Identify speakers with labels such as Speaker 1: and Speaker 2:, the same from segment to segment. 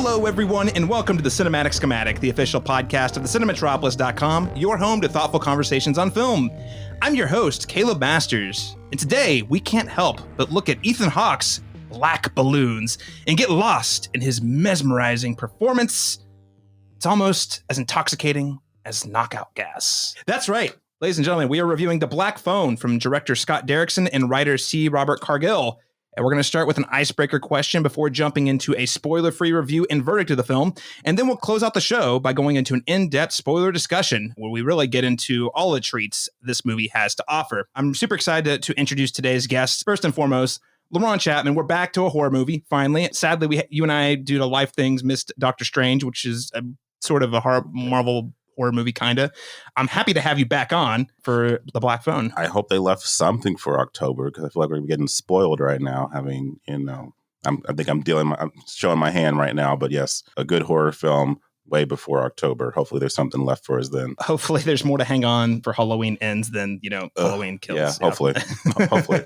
Speaker 1: Hello, everyone, and welcome to the Schematic, the official podcast of thecinematropolis.com, your home to thoughtful conversations on film. I'm your host, Caleb Masters, and today we can't help but look at Ethan Hawke's Black Balloons and get lost in his mesmerizing performance. It's almost as intoxicating as knockout gas. That's right, ladies and gentlemen, we are reviewing The Black Phone from director Scott Derrickson and writer C. Robert Cargill. And we're going to start with an icebreaker question before jumping into a spoiler-free review and verdict of the film. And then we'll close out the show by going into an in-depth spoiler discussion where we really get into all the treats this movie has to offer. I'm super excited to introduce today's guests. First and foremost, LaRon Chapman. We're back to a horror movie, finally. Sadly, you and I, due to life things, missed Doctor Strange, which is a sort of a Marvel horror movie, kind of. I'm happy to have you back on for The Black Phone.
Speaker 2: I hope they left something for October because I feel like we're getting spoiled right now. Having, I think I'm showing my hand right now, but yes, a good horror film way before October. Hopefully there's something left for us then.
Speaker 1: Hopefully there's more to hang on for Halloween ends than, Halloween kills.
Speaker 2: Yeah, hopefully. Hopefully.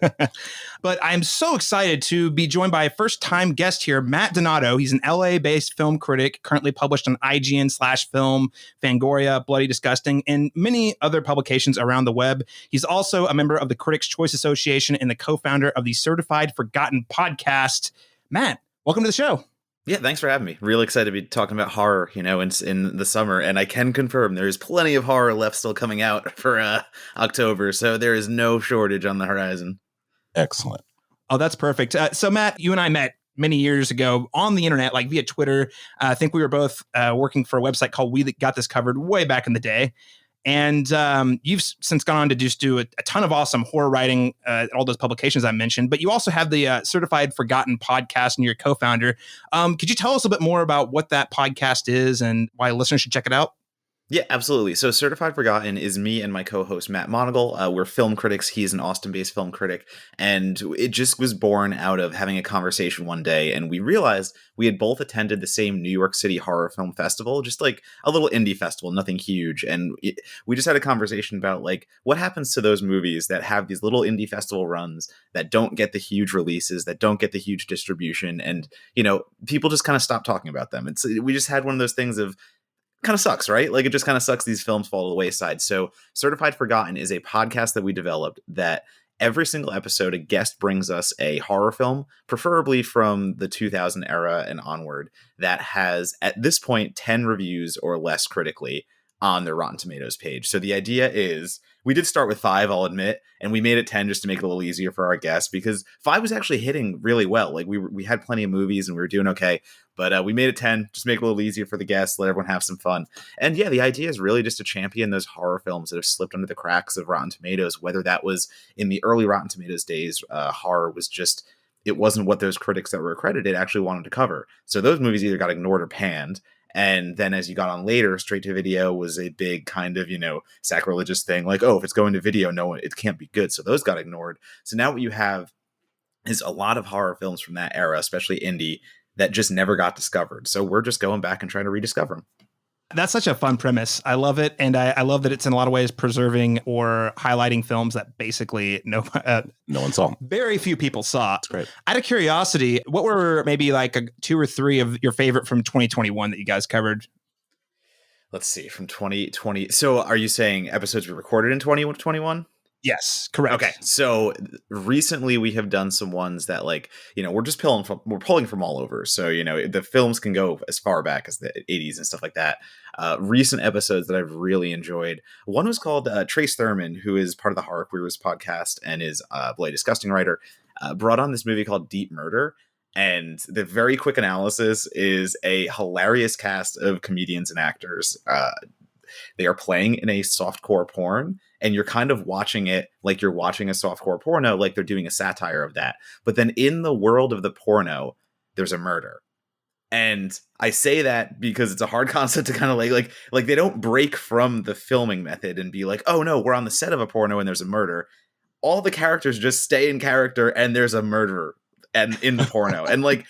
Speaker 1: But I'm so excited to be joined by a first-time guest here, Matt Donato. He's an LA-based film critic, currently published on IGN/Film, Fangoria, Bloody Disgusting, and many other publications around the web. He's also a member of the Critics' Choice Association and the co-founder of the Certified Forgotten podcast. Matt, welcome to the show.
Speaker 3: Yeah, thanks for having me. Really excited to be talking about horror, in the summer. And I can confirm there's plenty of horror left still coming out for October. So there is no shortage on the horizon.
Speaker 2: Excellent.
Speaker 1: Oh, that's perfect. So Matt, you and I met many years ago on the internet, like via Twitter. I think we were both working for a website called We Got This Covered way back in the day. And you've since gone on to just do a ton of awesome horror writing, all those publications I mentioned. But you also have the Certified Forgotten podcast, and you're a co-founder. Could you tell us a bit more about what that podcast is and why listeners should check it out?
Speaker 3: Yeah, absolutely. So Certified Forgotten is me and my co-host, Matt Monagle. We're film critics. He's an Austin-based film critic. And it just was born out of having a conversation one day. And we realized we had both attended the same New York City Horror Film Festival, just like a little indie festival, nothing huge. And we just had a conversation about what happens to those movies that have these little indie festival runs that don't get the huge releases, that don't get the huge distribution. And, people just kind of stop talking about them. We just had one of those things of, kind of sucks, right? It just kind of sucks. These films fall to the wayside. So Certified Forgotten is a podcast that we developed that every single episode, a guest brings us a horror film, preferably from the 2000 era and onward, that has, at this point, 10 reviews or less critically on their Rotten Tomatoes page. So the idea is, we did start with 5, I'll admit, and we made it 10 just to make it a little easier for our guests, because 5 was actually hitting really well. We had plenty of movies and we were doing okay, but we made it 10, just make it a little easier for the guests, let everyone have some fun. And yeah, the idea is really just to champion those horror films that have slipped under the cracks of Rotten Tomatoes, whether that was in the early Rotten Tomatoes days, horror was just, it wasn't what those critics that were accredited actually wanted to cover. So those movies either got ignored or panned. And then as you got on later, straight to video was a big kind of, sacrilegious thing. If it's going to video, it can't be good. So those got ignored. So now what you have is a lot of horror films from that era, especially indie, that just never got discovered. So we're just going back and trying to rediscover them.
Speaker 1: That's such a fun premise. I love it. And I love that it's in a lot of ways preserving or highlighting films that basically no
Speaker 2: one saw.
Speaker 1: Very few people saw.
Speaker 2: That's great.
Speaker 1: Out of curiosity, what were maybe 2 or 3 of your favorite from 2021 that you guys covered?
Speaker 3: Let's see, from 2020. So are you saying episodes we recorded in 2021?
Speaker 1: Yes, correct.
Speaker 3: Okay, so recently we have done some ones that we're just pulling from all over. So, the films can go as far back as the 80s and stuff like that. Recent episodes that I've really enjoyed. One was called Trace Thurman, who is part of the Horror Queers podcast and is a Bloody Disgusting writer, brought on this movie called Deep Murder. And the very quick analysis is a hilarious cast of comedians and actors. They are playing in a softcore porn, and you're kind of watching it like you're watching a softcore porno, like they're doing a satire of that. But then in the world of the porno, there's a murder. And I say that because it's a hard concept to kind of like they don't break from the filming method and be like, oh no, we're on the set of a porno and there's a murder. All the characters just stay in character and there's a murderer and in the porno. And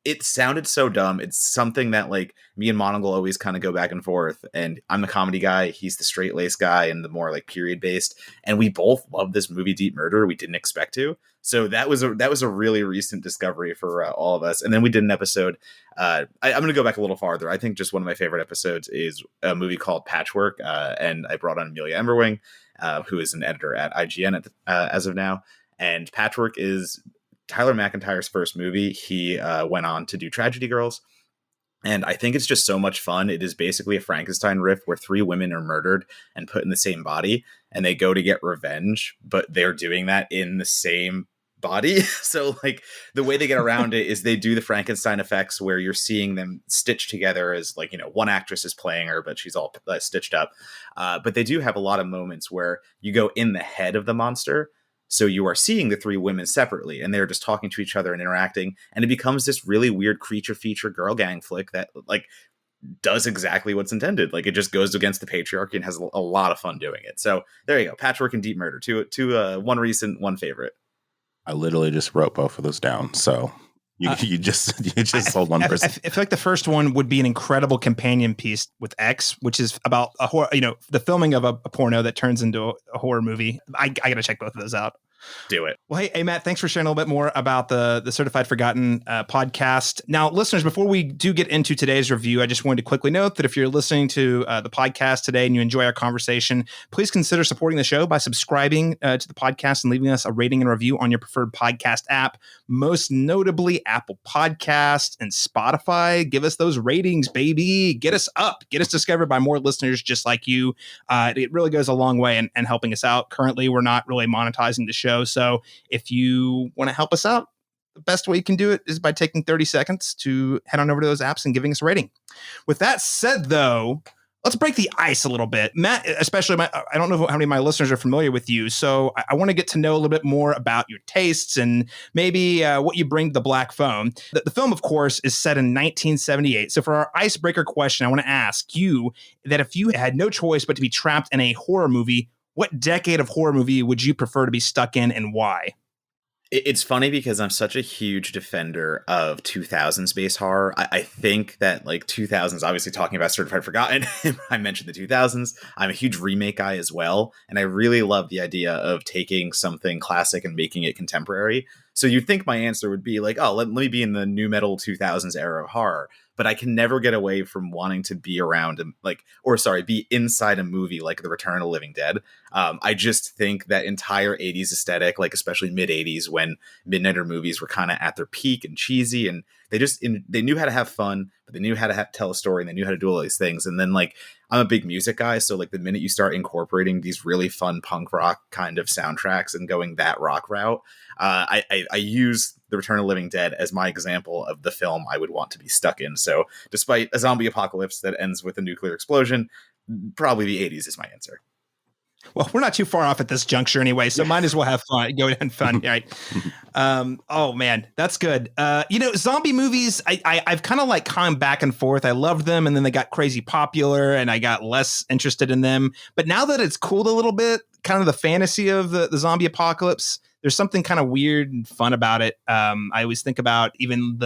Speaker 3: it sounded so dumb. It's something that me and Monagle always kind of go back and forth. And I'm the comedy guy. He's the straight lace guy and the more period based. And we both love this movie, Deep Murder. We didn't expect to. So that was a really recent discovery for all of us. And then we did an episode. I'm going to go back a little farther. I think just one of my favorite episodes is a movie called Patchwork, and I brought on Amelia Emberwing, who is an editor at IGN as of now. And Patchwork is Tyler McIntyre's first movie. He went on to do Tragedy Girls. And I think it's just so much fun. It is basically a Frankenstein riff where 3 women are murdered and put in the same body, and they go to get revenge, but they're doing that in the same body. So like the way they get around it is they do the Frankenstein effects where you're seeing them stitched together as like, one actress is playing her, but she's all stitched up. But they do have a lot of moments where you go in the head of the monster. So you are seeing the 3 women separately, and they're just talking to each other and interacting. And it becomes this really weird creature feature girl gang flick that like does exactly what's intended. Like it just goes against the patriarchy and has a lot of fun doing it. So there you go. Patchwork and Deep Murder. Two, one recent, one favorite.
Speaker 2: I literally just wrote both of those down. So you just sold one person.
Speaker 1: I feel like the first one would be an incredible companion piece with X, which is about a horror, the filming of a porno that turns into a horror movie. I got to check both of those out.
Speaker 3: Do it.
Speaker 1: Well, hey, Matt, thanks for sharing a little bit more about the Certified Forgotten podcast. Now, listeners, before we do get into today's review, I just wanted to quickly note that if you're listening to the podcast today and you enjoy our conversation, please consider supporting the show by subscribing to the podcast and leaving us a rating and review on your preferred podcast app, most notably Apple Podcast and Spotify. Give us those ratings, baby. Get us up. Get us discovered by more listeners just like you. It really goes a long way in helping us out. Currently, we're not really monetizing the show. So if you want to help us out, the best way you can do it is by taking 30 seconds to head on over to those apps and giving us a rating. With that said, though, let's break the ice a little bit. Matt, especially, I don't know how many of my listeners are familiar with you, so I want to get to know a little bit more about your tastes and maybe what you bring to the Black Phone. The film, of course, is set in 1978. So for our icebreaker question, I want to ask you that if you had no choice but to be trapped in a horror movie, what decade of horror movie would you prefer to be stuck in and why?
Speaker 3: It's funny because I'm such a huge defender of 2000s space horror. I think that like 2000s, obviously talking about Certified Forgotten, I mentioned the 2000s. I'm a huge remake guy as well. And I really love the idea of taking something classic and making it contemporary. So you'd think my answer would be like, oh, let me be in the new metal 2000s era of horror. But I can never get away from wanting to be around be inside a movie like The Return of the Living Dead. I just think that entire 80s aesthetic, like especially mid 80s when Midnighter movies were kind of at their peak and cheesy, and they knew how to have fun, but they knew how to tell a story, and they knew how to do all these things. And then like, I'm a big music guy. So like the minute you start incorporating these really fun punk rock kind of soundtracks and going that rock route, I use The Return of the Living Dead as my example of the film I would want to be stuck in. So despite a zombie apocalypse that ends with a nuclear explosion, probably the 80s is my answer.
Speaker 1: Well, we're not too far off at this juncture anyway, so might as well have fun. Go and fun, right? Oh man, that's good. Zombie movies, I've kind of like come back and forth. I loved them, and then they got crazy popular, and I got less interested in them. But now that it's cooled a little bit, kind of the fantasy of the zombie apocalypse, there's something kind of weird and fun about it. I always think about even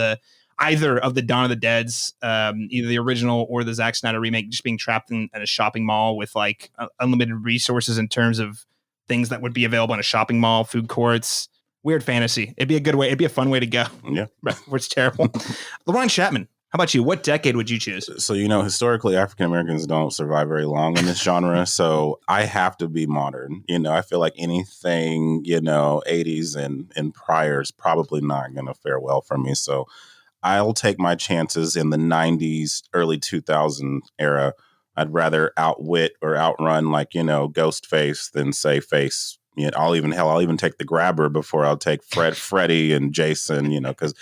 Speaker 1: either of the Dawn of the Deads, either the original or the Zack Snyder remake, just being trapped in a shopping mall with like unlimited resources in terms of things that would be available in a shopping mall, food courts. Weird fantasy. It'd be a good way. It'd be a fun way to go.
Speaker 2: Yeah.
Speaker 1: Where it's terrible. LaRon Chapman, how about you? What decade would you choose?
Speaker 2: So, historically, African Americans don't survive very long in this genre. So I have to be modern. I feel like anything, 80s and prior is probably not going to fare well for me. So I'll take my chances in the 90s, early 2000 era. I'd rather outwit or outrun like, Ghostface than say face. I'll even take the Grabber before I'll take Freddy and Jason, because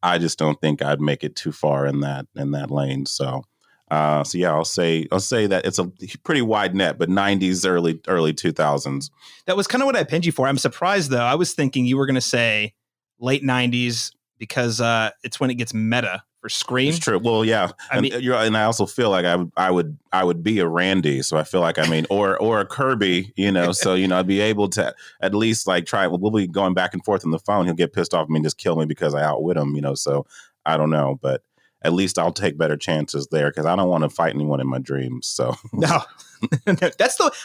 Speaker 2: I just don't think I'd make it too far in that lane. So yeah, I'll say that it's a pretty wide net, but 90s, early 2000s. That
Speaker 1: was kind of what I pinned you for. I'm surprised though. I was thinking you were going to say late 90s because it's when it gets meta for Scream.
Speaker 2: It's true. Well, yeah. And I also feel like I would be a Randy. So I feel like, or a Kirby, so, I'd be able to at least like try. We'll be going back and forth on the phone. He'll get pissed off at me and just kill me because I outwit him, so I don't know. But at least I'll take better chances there because I don't want to fight anyone in my dreams. So
Speaker 1: No.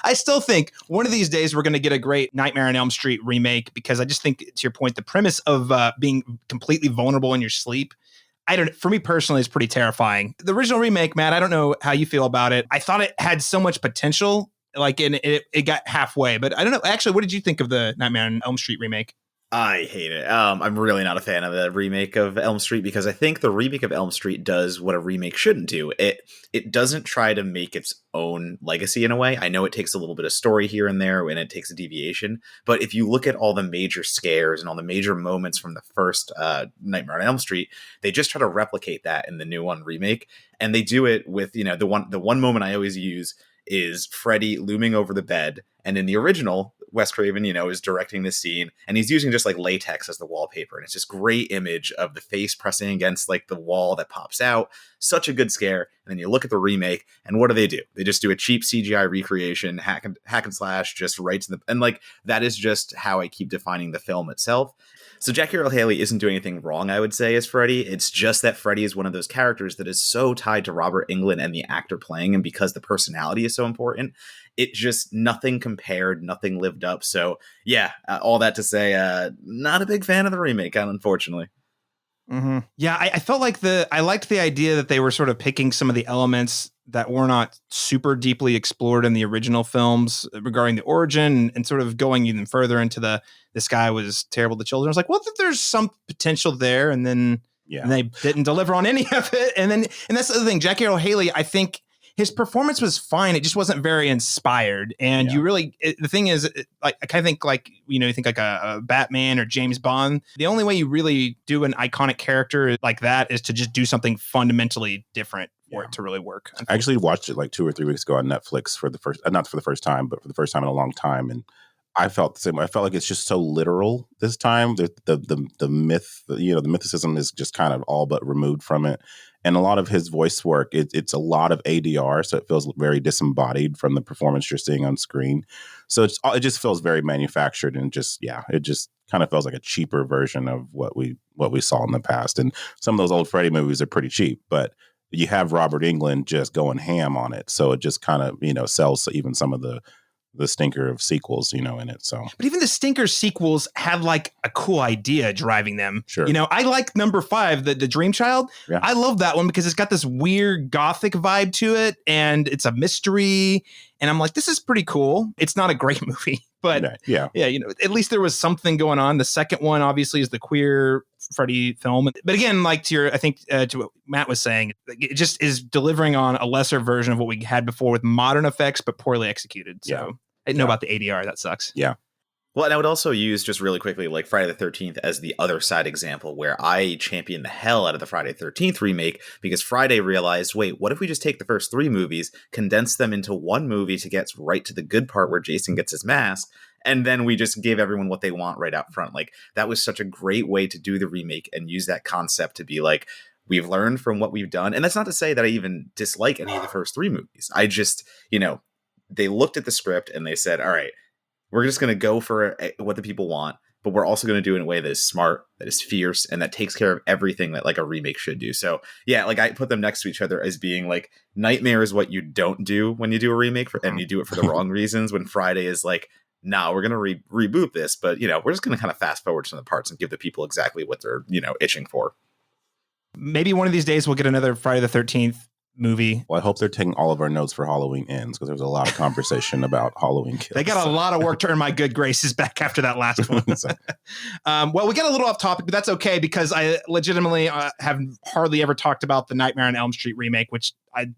Speaker 1: I still think one of these days we're going to get a great Nightmare on Elm Street remake, because I just think, to your point, the premise of being completely vulnerable in your sleep, for me personally, is pretty terrifying. The original remake, Matt, I don't know how you feel about it. I thought it had so much potential, it got halfway, but I don't know. Actually, what did you think of the Nightmare on Elm Street remake?
Speaker 3: I hate it. I'm really not a fan of the remake of Elm Street, because I think the remake of Elm Street does what a remake shouldn't do. It doesn't try to make its own legacy in a way. I know it takes a little bit of story here and there, and it takes a deviation. But if you look at all the major scares and all the major moments from the first Nightmare on Elm Street, they just try to replicate that in the new one remake, and they do it with the one moment I always use is Freddy looming over the bed, and in the original, Wes Craven, is directing this scene, and he's using just like latex as the wallpaper. And it's this great image of the face pressing against like the wall that pops out. Such a good scare. And then you look at the remake, and what do? They just do a cheap CGI recreation, hack and slash, just right to and like, that is just how I keep defining the film itself. So Jackie Earle Haley isn't doing anything wrong, I would say, as Freddy. It's just that Freddy is one of those characters that is so tied to Robert Englund and the actor playing him, because the personality is so important. It just, nothing compared, nothing lived up. So yeah, all that to say, not a big fan of the remake, unfortunately.
Speaker 1: Mm-hmm. Yeah, I felt like I liked the idea that they were sort of picking some of the elements that were not super deeply explored in the original films regarding the origin, and sort of going even further into this guy was terrible to children. I was like, well, there's some potential there. And then and they didn't deliver on any of it. And that's the other thing. Jackie Earle Haley, I think his performance was fine. It just wasn't very inspired. And the thing is, I kind of think you think like a Batman or James Bond. The only way you really do an iconic character like that is to just do something fundamentally different for it to really work.
Speaker 2: I actually watched it like 2 or 3 weeks ago on Netflix for the first, not for the first time, but for the first time in a long time. And I felt the same way. I felt like it's just so literal this time. The myth, the mythicism is just kind of all but removed from it. And a lot of his voice work, it's a lot of ADR, so it feels very disembodied from the performance you're seeing on screen. So it just feels very manufactured, and it just kind of feels like a cheaper version of what we saw in the past. And some of those old Freddy movies are pretty cheap, but you have Robert Englund just going ham on it, so it just kind of sells even some of the stinker of sequels, in it. So,
Speaker 1: but even the stinker sequels had like a cool idea driving them.
Speaker 2: Sure.
Speaker 1: I like number 5, the Dream Child.
Speaker 2: Yeah.
Speaker 1: I love that one because it's got this weird gothic vibe to it, and it's a mystery. And I'm like, this is pretty cool. It's not a great movie, but at least there was something going on. The second one obviously is the queer Freddy film. But again, like to what Matt was saying, it just is delivering on a lesser version of what we had before with modern effects, but poorly executed. So I know about the ADR. That sucks.
Speaker 2: Yeah.
Speaker 3: Well, and I would also use, just really quickly, like Friday the 13th as the other side example, where I champion the hell out of the Friday the 13th remake, because Friday realized, wait, what if we just take the first 3 movies, condense them into one movie to get right to the good part where Jason gets his mask, and then we just give everyone what they want right out front. Like, that was such a great way to do the remake and use that concept to be like, we've learned from what we've done. And that's not to say that I even dislike any of the first 3 movies. I just, they looked at the script and they said, all right, we're just going to go for what the people want, but we're also going to do it in a way that is smart, that is fierce, and that takes care of everything that like a remake should do. So yeah, like I put them next to each other as being like, Nightmare is what you don't do when you do a remake, and you do it for the wrong reasons, when Friday is like, nah, we're going to reboot this, but we're just going to kind of fast forward some of the parts and give the people exactly what they're, itching for.
Speaker 1: Maybe one of these days we'll get another Friday the 13th movie.
Speaker 2: Well, I hope they're taking all of our notes for Halloween Ends, because there was a lot of conversation about Halloween Kills.
Speaker 1: They got a lot of work to earn my good graces back after that last one. Well, we got a little off topic, but that's okay, because I legitimately have hardly ever talked about the Nightmare on Elm Street remake, which I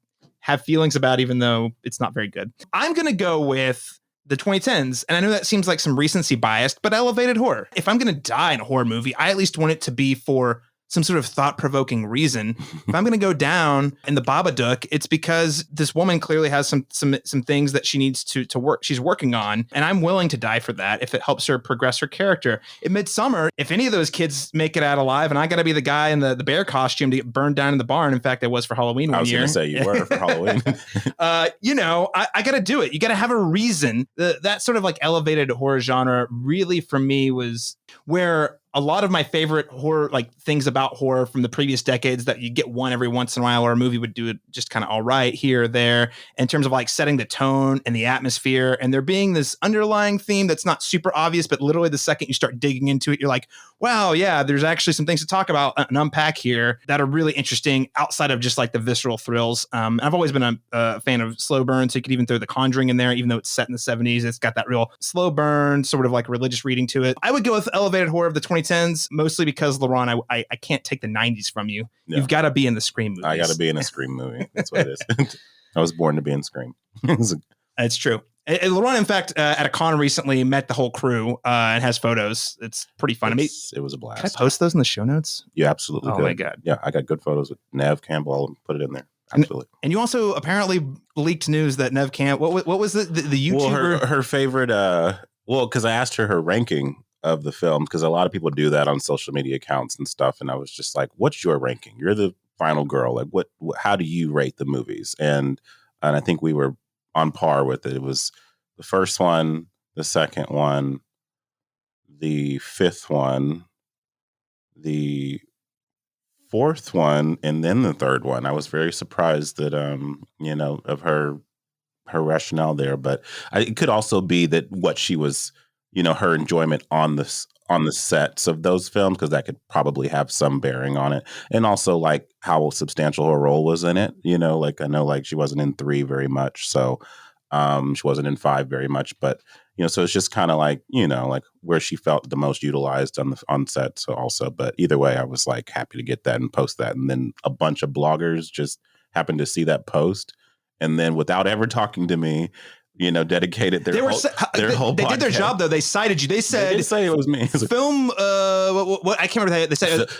Speaker 1: have feelings about, even though it's not very good. I'm going to go with the 2010s, and I know that seems like some recency biased, but elevated horror. If I'm going to die in a horror movie, I at least want it to be for some sort of thought-provoking reason. If I'm going to go down in the Babadook, it's because this woman clearly has some things that she needs to work. She's working on, and I'm willing to die for that if it helps her progress her character. In Midsummer, if any of those kids make it out alive, and I got to be the guy in the bear costume to get burned down in the barn. In fact, I was for Halloween one year.
Speaker 2: I was going to say you were for Halloween.
Speaker 1: I got to do it. You got to have a reason. That sort of like elevated horror genre really for me was where a lot of my favorite horror, like things about horror from the previous decades that you get one every once in a while, or a movie would do it just kind of all right here or there in terms of like setting the tone and the atmosphere. And there being this underlying theme that's not super obvious, but literally the second you start digging into it, you're like, wow, yeah, there's actually some things to talk about and unpack here that are really interesting outside of just like the visceral thrills. I've always been a fan of slow burn, so you could even throw The Conjuring in there, even though it's set in the 70s. It's got that real slow burn, sort of like religious reading to it. I would go with elevated horror of the 2010s, mostly because, Laurent, I can't take the 90s from you. No. You've got to be in the Scream movies.
Speaker 2: I got to be in a Scream movie. That's what it is. I was born to be in Scream.
Speaker 1: It's true. Laurent, in fact, at a con recently met the whole crew and has photos. It's pretty fun.
Speaker 2: It was a blast.
Speaker 1: Can I post those in the show notes?
Speaker 2: You absolutely could.
Speaker 1: Oh, my God.
Speaker 2: Yeah, I got good photos with Nev Campbell. I'll put it in there. Absolutely.
Speaker 1: And you also apparently leaked news that Nev Campbell, what was the YouTuber?
Speaker 2: Well, her favorite, because I asked her ranking of the film, because a lot of people do that on social media accounts and stuff. And I was just like, what's your ranking? You're the final girl. Like, how do you rate the movies? And I think we were on par with it. It was the first one, the second one, the fifth one, the fourth one, and then the third one. I was very surprised that, of her rationale there. But it could also be that what she was, her enjoyment on the sets of those films, because that could probably have some bearing on it. And also like how substantial her role was in it. Like I know like she wasn't in 3 very much. So she wasn't in 5 very much, but so it's just kind of like, like where she felt the most utilized on set. So also, but either way, I was like happy to get that and post that. And then a bunch of bloggers just happened to see that post. And then without ever talking to me, dedicated their whole podcast.
Speaker 1: They did their job though. They cited you. They said,
Speaker 2: they didn't say it was me.
Speaker 1: Film, what I can't remember. They said,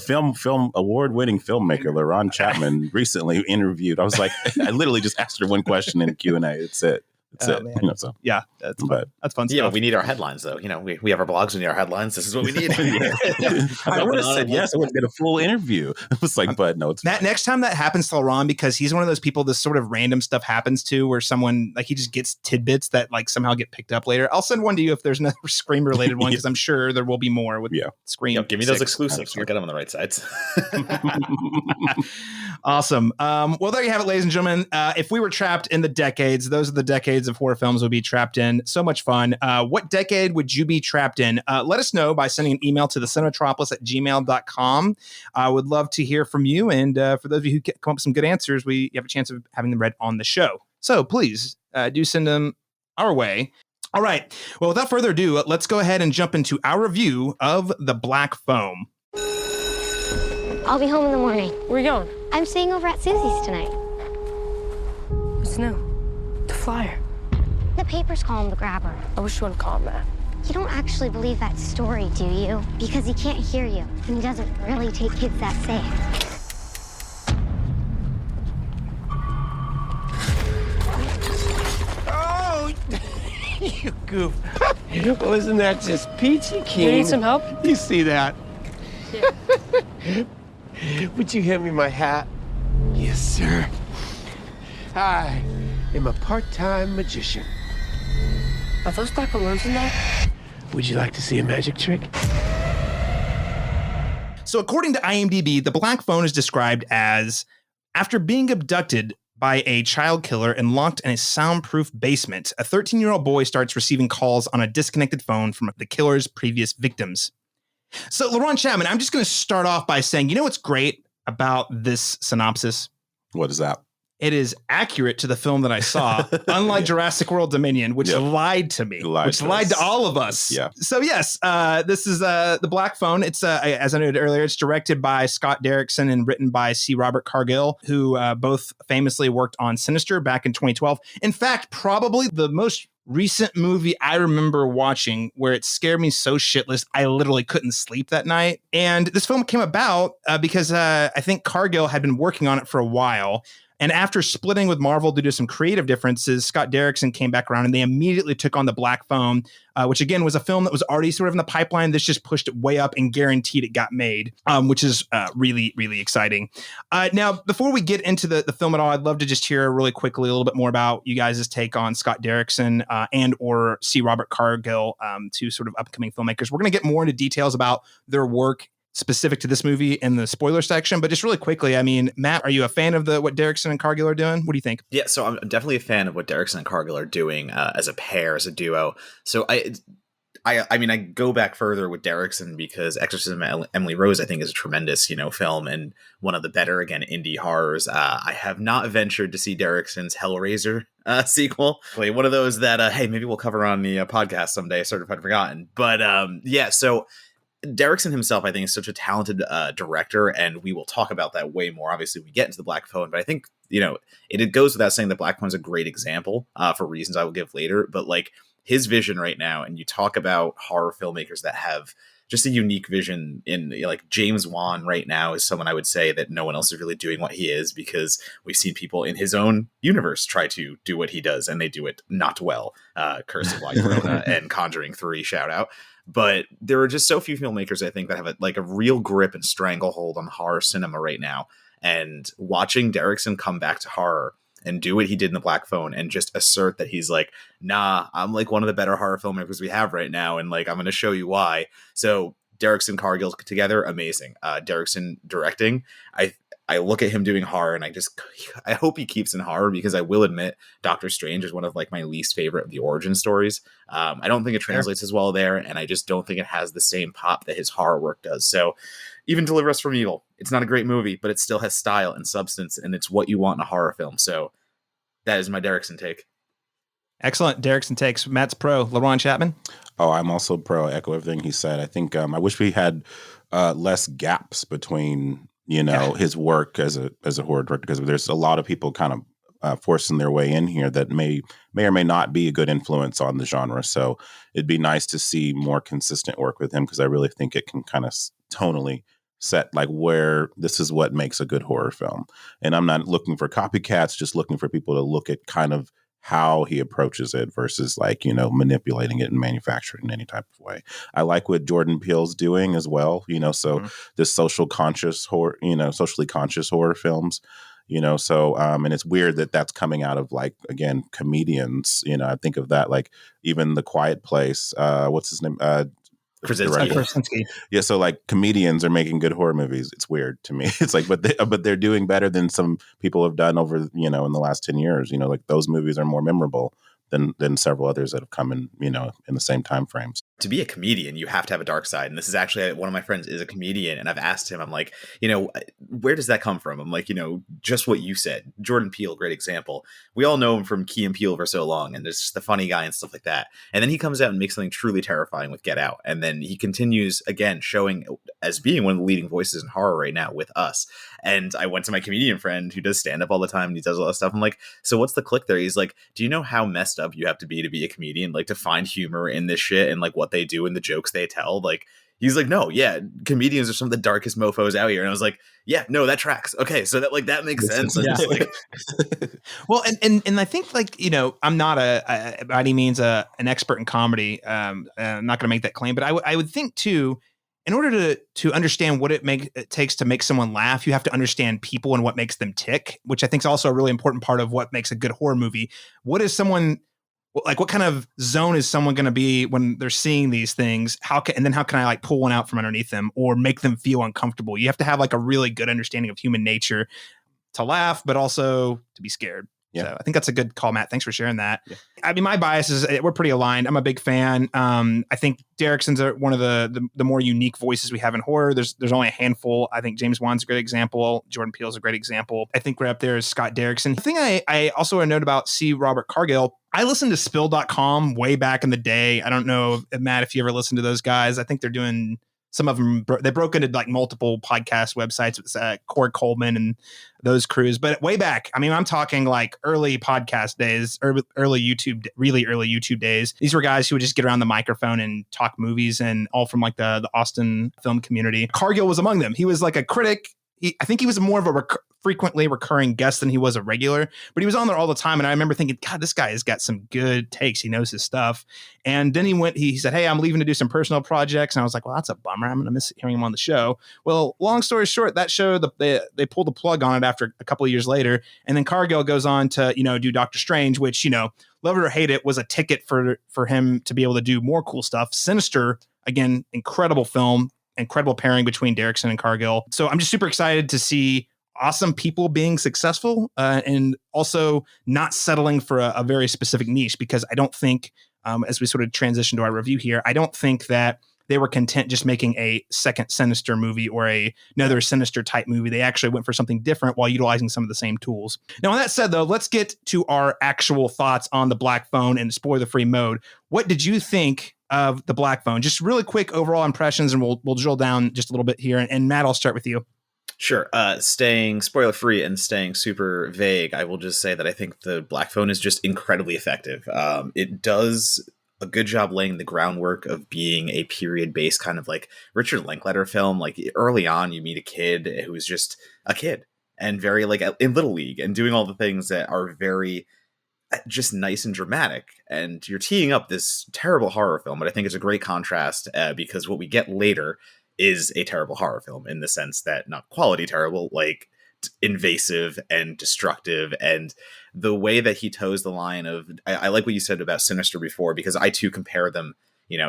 Speaker 2: film award-winning filmmaker Laurent Chapman recently interviewed. I was like, I literally just asked her one question in a Q&A. It's it. That's it.
Speaker 1: So yeah, that's fun. That's fun stuff.
Speaker 3: Yeah, but we need our headlines though. We have our blogs. We need our headlines. This is what we need.
Speaker 2: I would have said yes. I would get a full interview. It was like, but no, it's
Speaker 1: that next time that happens to Laurent, because he's one of those people this sort of random stuff happens to, where someone like he just gets tidbits that like somehow get picked up later. I'll send one to you if there's another Scream related one, because I'm sure there will be more with Scream.
Speaker 3: Give me those exclusives. We'll get them on the right sides.
Speaker 1: Awesome. Well, there you have it, ladies and gentlemen. If we were trapped in the decades, those are the decades of horror films we'll be trapped in. So much fun. What decade would you be trapped in? Let us know by sending an email to thecinemetropolis@gmail.com. I would love to hear from you. And for those of you who come up with some good answers, you have a chance of having them read on the show. So please do send them our way. All right. Well, without further ado, let's go ahead and jump into our review of The Black Phone.
Speaker 4: I'll be home in the morning.
Speaker 5: Where are you going?
Speaker 4: I'm staying over at Susie's tonight.
Speaker 5: What's new? The flyer.
Speaker 4: The papers call him the grabber.
Speaker 5: I wish you wouldn't call him that.
Speaker 4: You don't actually believe that story, do you? Because he can't hear you, and he doesn't really take kids that safe.
Speaker 6: Oh, you goof. Well, isn't that just peachy keen?
Speaker 5: You need some help?
Speaker 6: You see that?
Speaker 5: Yeah.
Speaker 6: Would you hand me my hat? Yes, sir. I am a part-time magician.
Speaker 5: Are those black balloons in there?
Speaker 6: Would you like to see a magic trick?
Speaker 1: So according to IMDb, The Black Phone is described as, after being abducted by a child killer and locked in a soundproof basement, a 13-year-old boy starts receiving calls on a disconnected phone from the killer's previous victims. So Laurent Chapman, I'm just going to start off by saying, what's great about this synopsis?
Speaker 2: What is that?
Speaker 1: It is accurate to the film that I saw, unlike Jurassic World Dominion, which lied to me, lied to all of us.
Speaker 2: Yeah.
Speaker 1: So yes, this is The Black Phone. It's, as I noted earlier, it's directed by Scott Derrickson and written by C. Robert Cargill, who both famously worked on Sinister back in 2012. In fact, probably the most recent movie I remember watching where it scared me so shitless I literally couldn't sleep that night. And this film came about because I think Cargill had been working on it for a while. And after splitting with Marvel due to some creative differences, Scott Derrickson came back around and they immediately took on The Black Phone, which again was a film that was already sort of in the pipeline. This just pushed it way up and guaranteed it got made, which is really, really exciting. Now, before we get into the film at all, I'd love to just hear really quickly a little bit more about you guys' take on Scott Derrickson and or C. Robert Cargill, two sort of upcoming filmmakers. We're going to get more into details about their work specific to this movie in the spoiler section, but just really quickly, I mean, Matt, are you a fan of what Derrickson and Cargill are doing? What do you think?
Speaker 3: Yeah, so I'm definitely a fan of what Derrickson and Cargill are doing as a pair, as a duo. So I mean, I go back further with Derrickson because Exorcism of Emily Rose, I think, is a tremendous, film and one of the better, again, indie horrors. I have not ventured to see Derrickson's Hellraiser sequel. One of those that, hey, maybe we'll cover on the podcast someday, Certified Forgotten. But yeah, so Derrickson himself, I think, is such a talented director, and we will talk about that way more. Obviously, we get into the Black Phone, but I think, it goes without saying that Black Phone is a great example for reasons I will give later. But like his vision right now, and you talk about horror filmmakers that have just a unique vision in like James Wan right now is someone I would say that no one else is really doing what he is, because we've seen people in his own universe try to do what he does and they do it not well. Curse of La Llorona and Conjuring 3 shout out. But there are just so few filmmakers, I think, that have a real grip and stranglehold on horror cinema right now. And watching Derrickson come back to horror and do what he did in the Black Phone and just assert that he's like, nah, I'm like one of the better horror filmmakers we have right now. And like, I'm going to show you why. So Derrickson, Cargill together, amazing. Derrickson directing, I look at him doing horror and I hope he keeps in horror, because I will admit Doctor Strange is one of like my least favorite of the origin stories. I don't think it translates as well there, and I just don't think it has the same pop that his horror work does. So even Deliver Us from Evil, it's not a great movie, but it still has style and substance, and it's what you want in a horror film. So that is my Derrickson take.
Speaker 1: Excellent. Derrickson takes. Matt's pro. LaRon Chapman?
Speaker 2: Oh, I'm also pro. I echo everything he said. I think I wish we had less gaps between his work as a horror director, because there's a lot of people kind of forcing their way in here that may or may not be a good influence on the genre. So it'd be nice to see more consistent work with him, because I really think it can kind of tonally set like where this is what makes a good horror film. And I'm not looking for copycats, just looking for people to look at kind of how he approaches it versus like, manipulating it and manufacturing it in any type of way. I like what Jordan Peele's doing as well, so this socially conscious horror films, so, and it's weird that that's coming out of like, again, comedians, I think of that, like even The Quiet Place, what's his name?
Speaker 3: Krasinski.
Speaker 2: Yeah, so like comedians are making good horror movies. It's weird to me. It's like, but they're doing better than some people have done over, in the last 10 years. Like those movies are more memorable than several others that have come in, in the same time frames.
Speaker 3: To be a comedian, you have to have a dark side. And this is actually, one of my friends is a comedian, and I've asked him, I'm like, where does that come from? I'm like, just what you said. Jordan Peele, great example. We all know him from Key and Peele for so long, and there's just the funny guy and stuff like that. And then he comes out and makes something truly terrifying with Get Out. And then he continues, again, showing as being one of the leading voices in horror right now with Us. And I went to my comedian friend who does stand up all the time, and he does all that stuff. I'm like, so what's the click there? He's like, do you know how messed up you have to be a comedian? Like to find humor in this shit and like what they do and the jokes they tell. Like he's like, no, yeah, comedians are some of the darkest mofos out here. And I was like, yeah, no, that tracks. Okay, so that makes sense.
Speaker 1: Yeah. Well, and I think like I'm not by any means an expert in comedy. I'm not going to make that claim, but I would think too, in order to understand what it takes to make someone laugh, you have to understand people and what makes them tick, which I think is also a really important part of what makes a good horror movie. What kind of zone is someone going to be when they're seeing these things? How can I like pull one out from underneath them or make them feel uncomfortable? You have to have like a really good understanding of human nature to laugh, but also to be scared. Yeah. So I think that's a good call, Matt. Thanks for sharing that. Yeah. I mean, my bias is we're pretty aligned. I'm a big fan. I think Derrickson's one of the more unique voices we have in horror. There's only a handful. I think James Wan's a great example. Jordan Peele's a great example. I think right up there is Scott Derrickson. The thing I also want to note about C. Robert Cargill, I listened to Spill.com way back in the day. I don't know, Matt, if you ever listened to those guys. I think they're doing some of them. They broke into like multiple podcast websites with Corey Coleman and those crews. But way back, I mean, I'm talking like early podcast days, early YouTube days. These were guys who would just get around the microphone and talk movies, and all from like the Austin film community. Cargill was among them. He was like a critic. I think he was more of a frequently recurring guest than he was a regular, but he was on there all the time. And I remember thinking, God, this guy has got some good takes. He knows his stuff. And then he said, hey, I'm leaving to do some personal projects. And I was like, well, that's a bummer. I'm going to miss hearing him on the show. Well, long story short, that show, they pulled the plug on it after a couple of years later. And then Cargill goes on to, do Doctor Strange, which, love it or hate it, was a ticket for him to be able to do more cool stuff. Sinister, again, incredible film, incredible pairing between Derrickson and Cargill. So I'm just super excited to see awesome people being successful and also not settling for a very specific niche, because I don't think, as we sort of transition to our review here, I don't think that they were content just making a second Sinister movie or another Sinister type movie. They actually went for something different while utilizing some of the same tools. Now, with that said, though, let's get to our actual thoughts on the Black Phone and spoiler-free mode. What did you think of the Black Phone? Just really quick overall impressions, and we'll drill down just a little bit here. And Matt, I'll start with you.
Speaker 3: Sure. Staying spoiler free and staying super vague, I will just say that I think the Black Phone is just incredibly effective. It does a good job laying the groundwork of being a period based kind of like Richard Linklater film. Like early on, you meet a kid who is just a kid and very like in Little League and doing all the things that are very just nice and dramatic. And you're teeing up this terrible horror film, but I think it's a great contrast because what we get later is a terrible horror film in the sense that not quality terrible, like invasive and destructive. And the way that he toes the line of, I like what you said about Sinister before, because I too compare them.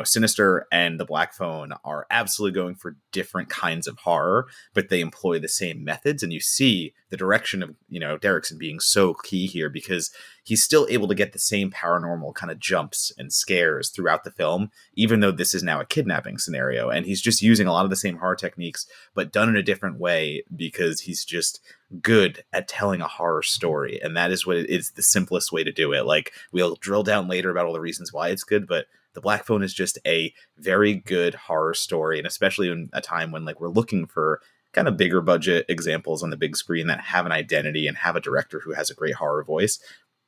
Speaker 3: Sinister and the Black Phone are absolutely going for different kinds of horror, but they employ the same methods. And you see the direction of, Derrickson being so key here, because he's still able to get the same paranormal kind of jumps and scares throughout the film, even though this is now a kidnapping scenario. And he's just using a lot of the same horror techniques, but done in a different way, because he's just good at telling a horror story. And that is what it is, the simplest way to do it. Like, we'll drill down later about all the reasons why it's good, but the Black Phone is just a very good horror story. And especially in a time when we're looking for kind of bigger budget examples on the big screen that have an identity and have a director who has a great horror voice,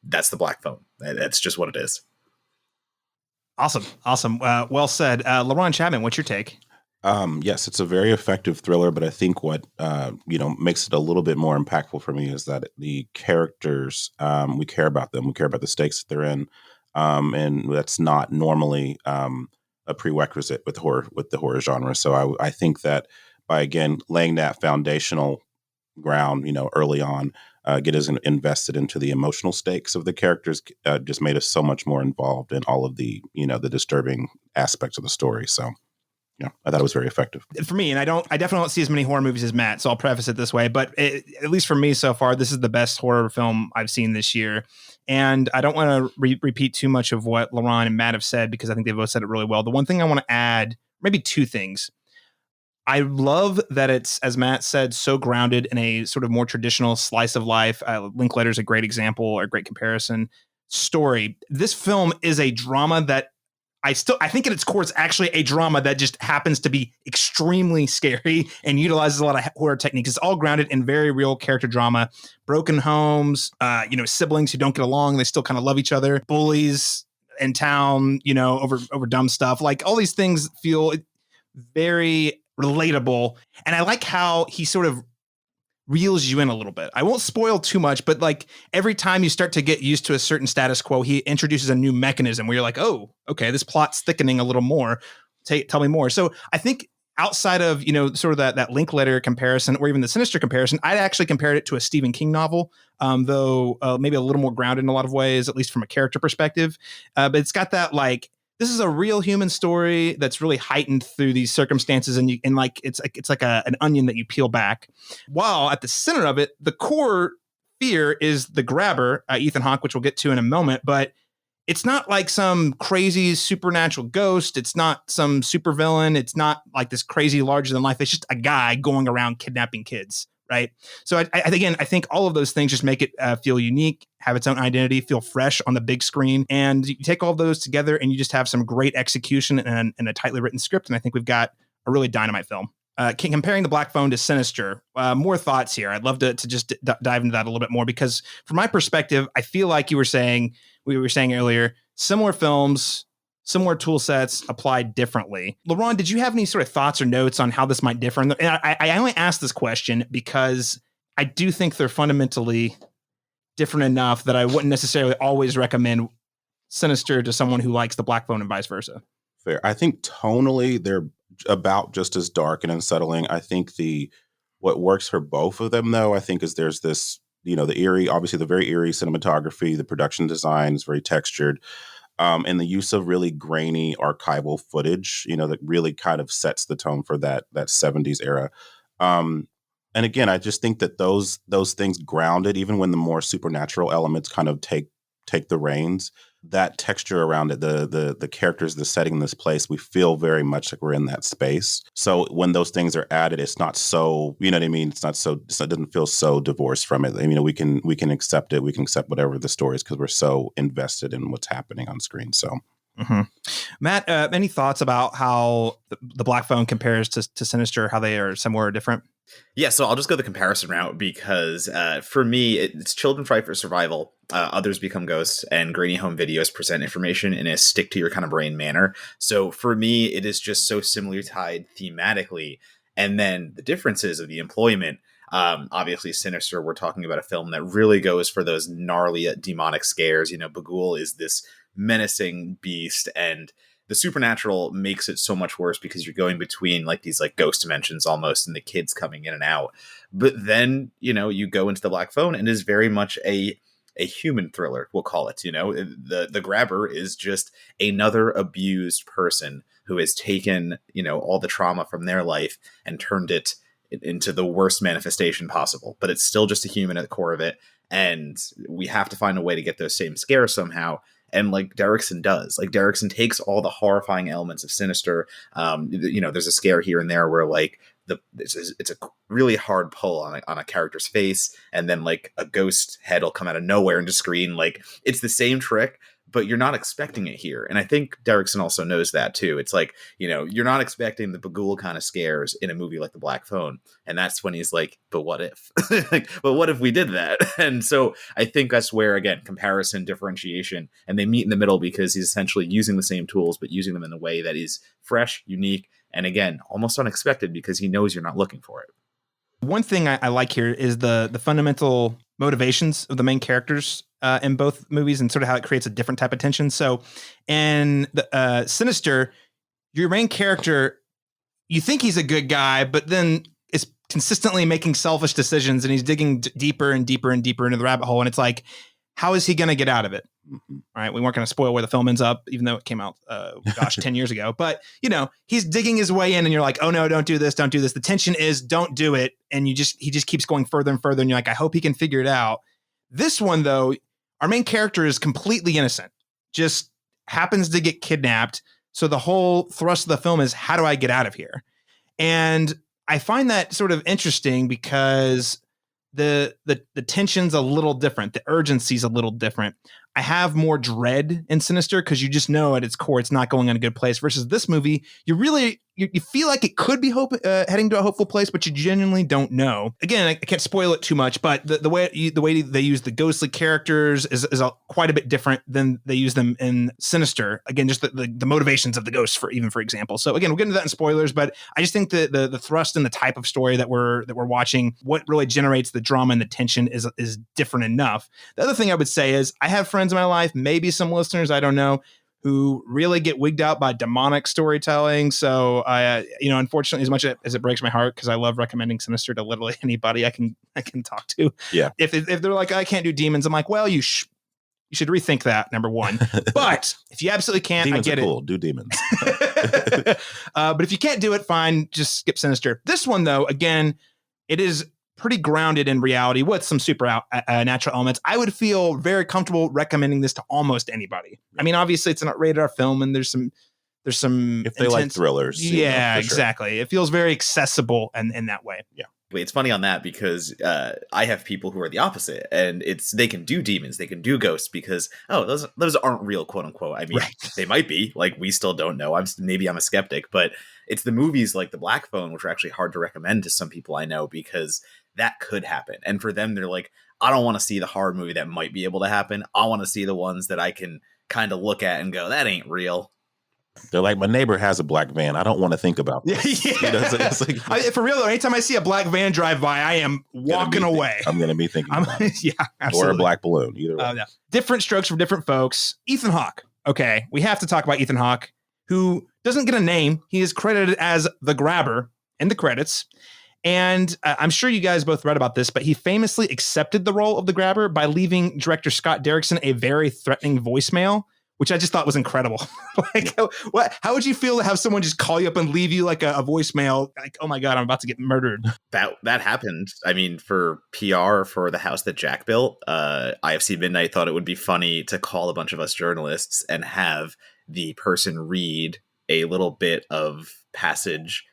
Speaker 3: that's the Black Phone. That's just what it is.
Speaker 1: Awesome. Well said. LaRon Chapman, what's your take?
Speaker 2: Yes, it's a very effective thriller, but I think what makes it a little bit more impactful for me is that the characters, we care about them. We care about the stakes that they're in. And that's not normally a prerequisite with the horror genre. So I think that by, again, laying that foundational ground, early on, get us invested into the emotional stakes of the characters, just made us so much more involved in all of the, the disturbing aspects of the story. So, I thought it was very effective.
Speaker 1: For me, and I definitely don't see as many horror movies as Matt, so I'll preface it this way, but at least for me so far, this is the best horror film I've seen this year. And I don't want to repeat too much of what LaRon and Matt have said, because I think they both said it really well. The one thing I want to add, maybe two things. I love that it's, as Matt said, so grounded in a sort of more traditional slice of life. Linklater's a great example, or a great comparison story. This film is a drama that I think at its core, it's actually a drama that just happens to be extremely scary and utilizes a lot of horror techniques. It's all grounded in very real character drama, broken homes, siblings who don't get along. They still kind of love each other, bullies in town, over dumb stuff. Like, all these things feel very relatable. And I like how he sort of reels you in a little bit. I won't spoil too much, but like every time you start to get used to a certain status quo, he introduces a new mechanism where you're like, oh, okay, this plot's thickening a little more. Tell me more. So I think outside of, sort of that Linklater comparison, or even the Sinister comparison, I'd actually compared it to a Stephen King novel, though maybe a little more grounded in a lot of ways, at least from a character perspective. But it's got that, like, this is a real human story that's really heightened through these circumstances, and it's like an onion that you peel back. While at the center of it, the core fear is the grabber, Ethan Hawke, which we'll get to in a moment. But it's not like some crazy supernatural ghost. It's not some supervillain. It's not like this crazy larger than life. It's just a guy going around kidnapping kids. Right. So I think all of those things just make it feel unique, have its own identity, feel fresh on the big screen. And you take all of those together and you just have some great execution and a tightly written script. And I think we've got a really dynamite film. Comparing the Black Phone to Sinister, more thoughts here. I'd love to just dive into that a little bit more, because from my perspective, I feel like we were saying earlier, similar films, similar tool sets applied differently. LaRon, did you have any sort of thoughts or notes on how this might differ? And I only asked this question because I do think they're fundamentally different enough that I wouldn't necessarily always recommend Sinister to someone who likes the Black Phone and vice versa.
Speaker 2: Fair. I think tonally they're about just as dark and unsettling. I think what works for both of them, though, I think is there's this, the eerie, obviously the very eerie cinematography, the production design is very textured, and the use of really grainy archival footage, that really kind of sets the tone for that 70s era. And again, I just think that those things grounded, even when the more supernatural elements kind of take the reins, that texture around it, the characters, the setting, this place, we feel very much like we're in that space. So when those things are added, it's not so, you know what I mean? It doesn't feel so divorced from it. I mean, we can accept it. We can accept whatever the story is because we're so invested in what's happening on screen. So.
Speaker 1: Mm-hmm. Matt, any thoughts about how the Black Phone compares to Sinister, how they are similar or different?
Speaker 3: Yeah, so I'll just go the comparison route because for me, it's children fight for survival, others become ghosts, and grainy home videos present information in a stick to your kind of brain manner. So for me, it is just so similarly tied thematically. And then the differences of the employment. Obviously, Sinister, we're talking about a film that really goes for those gnarly demonic scares. Bagul is this menacing beast, and the supernatural makes it so much worse because you're going between like these like ghost dimensions almost, and the kids coming in and out. But then, you go into the Black Phone and it is very much a human thriller, we'll call it. The grabber is just another abused person who has taken, all the trauma from their life and turned it into the worst manifestation possible. But it's still just a human at the core of it. And we have to find a way to get those same scares somehow. And like Derrickson does, Derrickson takes all the horrifying elements of Sinister. There's a scare here and there where like it's a really hard pull on a character's face, and then like a ghost head will come out of nowhere into screen. Like it's the same trick, but you're not expecting it here. And I think Derrickson also knows that too. It's like, you're not expecting the Bagul kind of scares in a movie like The Black Phone. And that's when he's like, but what if? But what if we did that? And so I think that's where, again, comparison, differentiation, and they meet in the middle because he's essentially using the same tools, but using them in a way that is fresh, unique, and again, almost unexpected because he knows you're not looking for it.
Speaker 1: One thing I like here is the fundamental motivations of the main characters in both movies, and sort of how it creates a different type of tension. So in the Sinister, your main character, you think he's a good guy, but then is consistently making selfish decisions, and he's digging deeper and deeper and deeper into the rabbit hole. And it's like, how is he going to get out of it? Mm-hmm. Right. We weren't going to spoil where the film ends up, even though it came out, 10 years ago. But, he's digging his way in, and you're like, oh, no, don't do this. Don't do this. The tension is don't do it. And he just keeps going further and further. And you're like, I hope he can figure it out. This one, though, our main character is completely innocent, just happens to get kidnapped. So the whole thrust of the film is, how do I get out of here? And I find that sort of interesting because the tension's a little different. The urgency's a little different. I have more dread in Sinister because you just know at its core it's not going in a good place. Versus this movie, you really you feel like it could be heading to a hopeful place, but you genuinely don't know. Again, I can't spoil it too much, but the way they use the ghostly characters is quite a bit different than they use them in Sinister. Again, just the motivations of the ghosts, for example. So again, we'll get into that in spoilers, but I just think that the thrust and the type of story that we're watching, what really generates the drama and the tension is different enough. The other thing I would say is I have friends in my life, maybe some listeners, I don't know, who really get wigged out by demonic storytelling. So I, unfortunately, as much as it breaks my heart, because I love recommending Sinister to literally anybody I can talk to.
Speaker 2: Yeah.
Speaker 1: If they're like, I can't do demons, I'm like, well, you should rethink that, number one. But if you absolutely can't,
Speaker 2: demons
Speaker 1: I get
Speaker 2: are cool.
Speaker 1: it.
Speaker 2: Do demons.
Speaker 1: But if you can't do it, fine. Just skip Sinister. This one, though, again, it is pretty grounded in reality with some natural elements. I would feel very comfortable recommending this to almost anybody. I mean, obviously it's an rated R film, and there's some
Speaker 2: if they like thrillers.
Speaker 1: Yeah, exactly. Sure. It feels very accessible in that way.
Speaker 2: Yeah.
Speaker 3: It's funny on that because I have people who are the opposite, and they can do demons, they can do ghosts because those aren't real, quote unquote. I mean, right. They might be, like, we still don't know. Maybe I'm a skeptic, but it's the movies like The Black Phone, which are actually hard to recommend to some people I know because that could happen. And for them, they're like, I don't want to see the horror movie that might be able to happen. I want to see the ones that I can kind of look at and go, that ain't real.
Speaker 2: They're like, my neighbor has a black van. I don't want to think about this.
Speaker 1: Yeah.
Speaker 2: You know, it's like,
Speaker 1: For real though, anytime I see a black van drive by, I am walking away.
Speaker 2: I'm going to be thinking about it.
Speaker 1: Yeah, absolutely.
Speaker 2: Or a black balloon, either way.
Speaker 1: Yeah. Different strokes for different folks. Ethan Hawke. Okay, we have to talk about Ethan Hawke, who doesn't get a name. He is credited as the Grabber in the credits. And I'm sure you guys both read about this, but he famously accepted the role of the Grabber by leaving director Scott Derrickson a very threatening voicemail, which I just thought was incredible. Like, how would you feel to have someone just call you up and leave you like a voicemail? Like, oh my God, I'm about to get murdered.
Speaker 3: That happened. I mean, for PR for the house that Jack built, IFC Midnight thought it would be funny to call a bunch of us journalists and have the person read a little bit of passage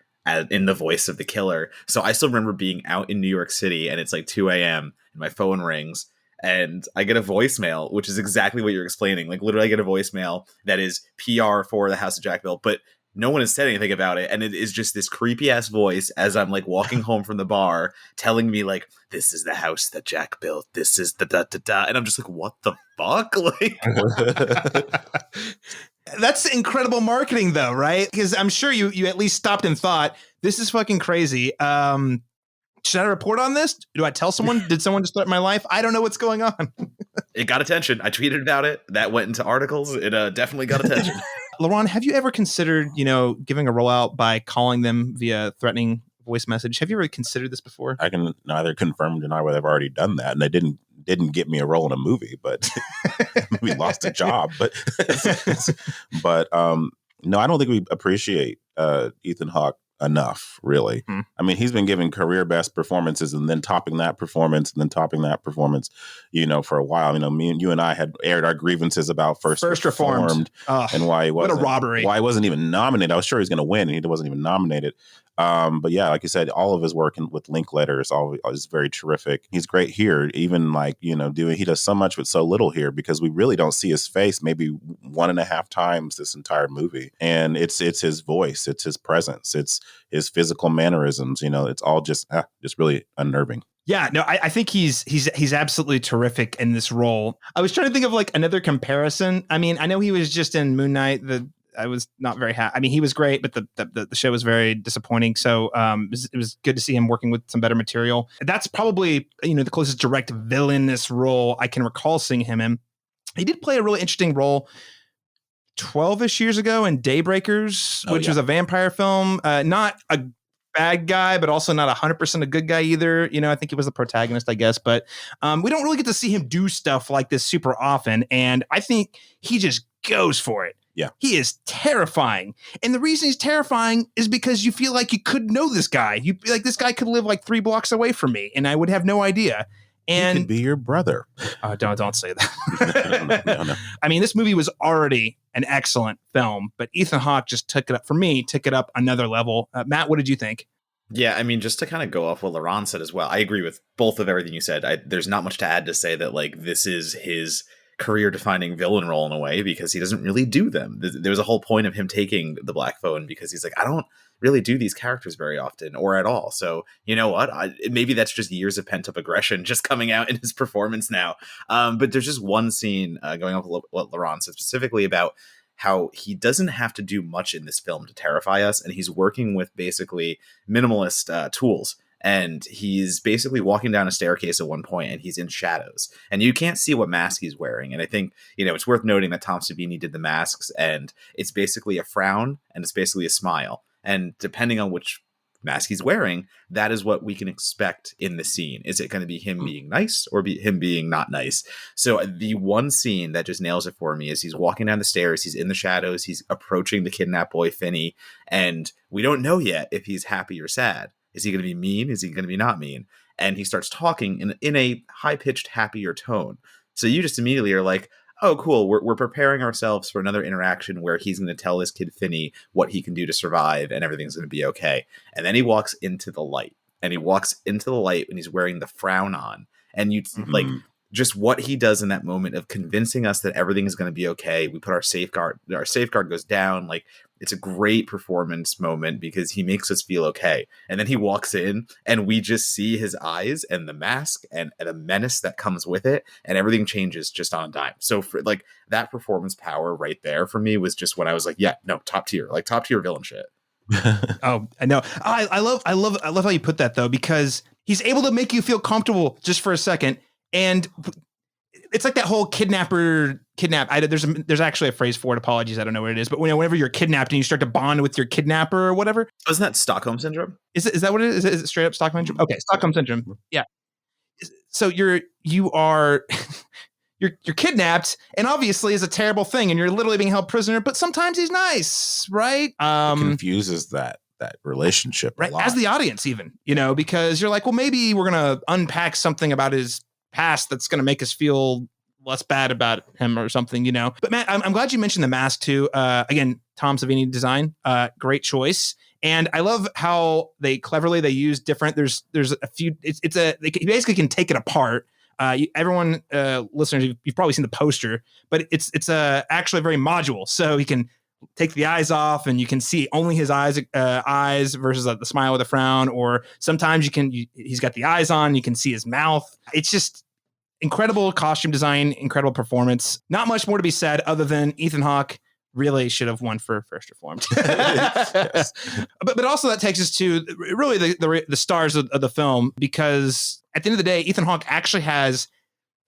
Speaker 3: in the voice of the killer. So I still remember being out in New York City and it's like 2 a.m. and my phone rings and I get a voicemail, which is exactly what you're explaining. Like literally I get a voicemail that is PR for the house of Jack built, but no one has said anything about it. And it is just this creepy ass voice as I'm like walking home from the bar telling me like, this is the house that Jack built. This is the da-da-da. And I'm just like, what the fuck? Like,
Speaker 1: that's incredible marketing though, right? Because I'm sure you at least stopped and thought, this is fucking crazy. Should I report on this? Do I tell someone? Did someone just threaten my life? I don't know what's going on.
Speaker 3: It got attention. I tweeted about it. That went into articles. It definitely got attention.
Speaker 1: LaRon, have you ever considered, giving a rollout by calling them via threatening voice message? Have you ever considered this before?
Speaker 2: I can neither confirm nor deny whether I've already done that, and they didn't get me a role in a movie, but we lost a job. But no, I don't think we appreciate Ethan Hawke enough, really. I mean, he's been giving career best performances and then topping that performance and then topping that performance, for a while. You and I had aired our grievances about First Reformed and why he wasn't,
Speaker 1: what a robbery.
Speaker 2: Why he wasn't even nominated. I was sure he was going to win and he wasn't even nominated. But yeah, like you said, all of his work with Linklater is very terrific. He's great here, even he does so much with so little here because we really don't see his face maybe 1.5 times this entire movie. And it's his voice, it's his presence, it's his physical mannerisms. It's all just really unnerving.
Speaker 1: Yeah, no, I think he's absolutely terrific in this role. I was trying to think of like another comparison. I mean, I know he was just in Moon Knight. I was not very happy. I mean, he was great, but the show was very disappointing. So it was good to see him working with some better material. That's probably, the closest direct villainous role I can recall seeing him in. He did play a really interesting role 12-ish years ago in Daybreakers, which was a vampire film. Not a bad guy, but also not 100% a good guy either. I think he was the protagonist, I guess. But we don't really get to see him do stuff like this super often. And I think he just goes for it.
Speaker 2: Yeah.
Speaker 1: He is terrifying. And the reason he's terrifying is because you feel like you could know this guy. You like this guy could live like 3 blocks away from me and I would have no idea. And
Speaker 2: he could be your brother.
Speaker 1: Don't say that.
Speaker 2: No.
Speaker 1: I mean, this movie was already an excellent film, but Ethan Hawke just took it up another level. Matt, what did you think?
Speaker 3: Yeah, I mean, just to kind of go off what LaRon said as well, I agree with both of everything you said. There's not much to add to say that like this is his career-defining villain role in a way because he doesn't really do them. There was a whole point of him taking the black phone because he's like, I don't really do these characters very often or at all. So you know what? Maybe that's just years of pent-up aggression just coming out in his performance now. But there's just one scene going off what LaRon said specifically about how he doesn't have to do much in this film to terrify us, and he's working with basically minimalist tools. And he's basically walking down a staircase at one point and he's in shadows and you can't see what mask he's wearing. And I think, it's worth noting that Tom Savini did the masks and it's basically a frown and it's basically a smile. And depending on which mask he's wearing, that is what we can expect in the scene. Is it going to be him being nice or him being not nice? So the one scene that just nails it for me is he's walking down the stairs. He's in the shadows. He's approaching the kidnapped boy, Finney. And we don't know yet if he's happy or sad. Is he going to be mean? Is he going to be not mean? And he starts talking in a high-pitched, happier tone. So you just immediately are like, oh, cool. We're preparing ourselves for another interaction where he's going to tell this kid Finney what he can do to survive and everything's going to be okay. And then he walks into the light. And he walks into the light when he's wearing the frown on. And you like just what he does in that moment of convincing us that everything is going to be okay. We put our safeguard goes down. Like it's a great performance moment because he makes us feel okay. And then he walks in and we just see his eyes and the mask and the menace that comes with it, and everything changes just on a dime. So for like that performance power right there for me was just when I was like, yeah, no, top tier villain shit.
Speaker 1: Oh, I know. I love how you put that though, because he's able to make you feel comfortable just for a second. And it's like that whole kidnap. There's actually a phrase for it. Apologies, I don't know what it is. But whenever you're kidnapped and you start to bond with your kidnapper or whatever,
Speaker 3: Isn't that Stockholm syndrome?
Speaker 1: is that what it is? Is it straight up Stockholm syndrome? Okay, Stockholm syndrome. Yeah. So you are you're kidnapped, and obviously is a terrible thing, and you're literally being held prisoner. But sometimes he's nice, right?
Speaker 2: It confuses that relationship,
Speaker 1: right?
Speaker 2: A lot.
Speaker 1: As the audience, even because you're like, well, maybe we're gonna unpack something about his past that's gonna make us feel less bad about him or something, But Matt, I'm glad you mentioned the mask too. Again, Tom Savini design, great choice. And I love how they cleverly use different. There's a few. You basically can take it apart. Everyone, listeners, you've probably seen the poster, but it's actually very modular. So he can take the eyes off, and you can see only his eyes versus the smile with a frown. Or sometimes he's got the eyes on, you can see his mouth. It's just incredible costume design, incredible performance. Not much more to be said other than Ethan Hawke really should have won for First Reformed. But also that takes us to really the stars of the film, because at the end of the day, Ethan Hawke actually has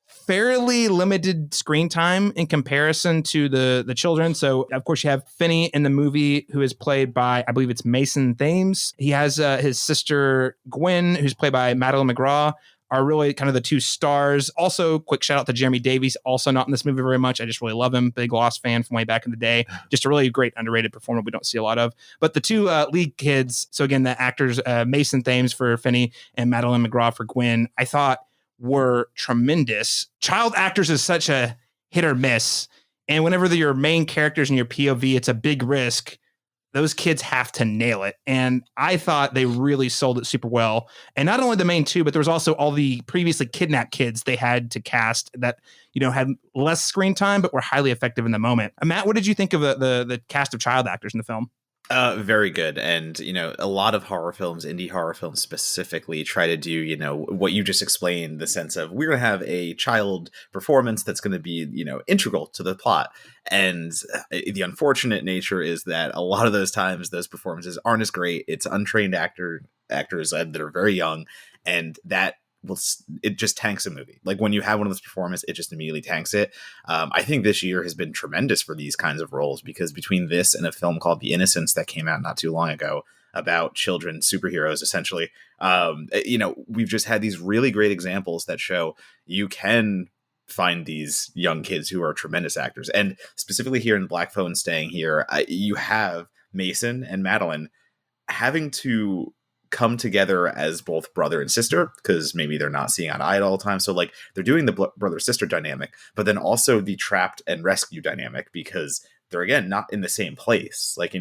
Speaker 1: fairly limited screen time in comparison to the children. So of course you have Finney in the movie, who is played by, I believe it's Mason Thames. He has his sister Gwen, who's played by Madeline McGraw, are really kind of the two stars. Also, quick shout out to Jeremy Davies, also not in this movie very much. I just really love him. Big Lost fan from way back in the day. Just a really great underrated performer we don't see a lot of. But the two lead kids, so again, the actors, Mason Thames for Finney and Madeline McGraw for Gwen, I thought were tremendous. Child actors is such a hit or miss. And whenever they're your main characters in your POV, it's a big risk. Those kids have to nail it. And I thought they really sold it super well. And not only the main two, but there was also all the previously kidnapped kids they had to cast that, had less screen time, but were highly effective in the moment. Matt, what did you think of the cast of child actors in the film?
Speaker 3: Very good. And, a lot of horror films, indie horror films specifically, try to do, what you just explained, the sense of we're going to have a child performance that's going to be, integral to the plot. And the unfortunate nature is that a lot of those times, those performances aren't as great. It's untrained actors that are very young, and that it just tanks a movie. Like when you have one of those performances, it just immediately tanks it. I think this year has been tremendous for these kinds of roles, because between this and a film called The Innocents that came out not too long ago about children superheroes, essentially, we've just had these really great examples that show you can find these young kids who are tremendous actors. And specifically here in Black Phone Staying Here, you have Mason and Madeline having to come together as both brother and sister, because maybe they're not seeing eye to eye all the time. So like they're doing the brother-sister dynamic, but then also the trapped and rescue dynamic, because they're, again, not in the same place. Like,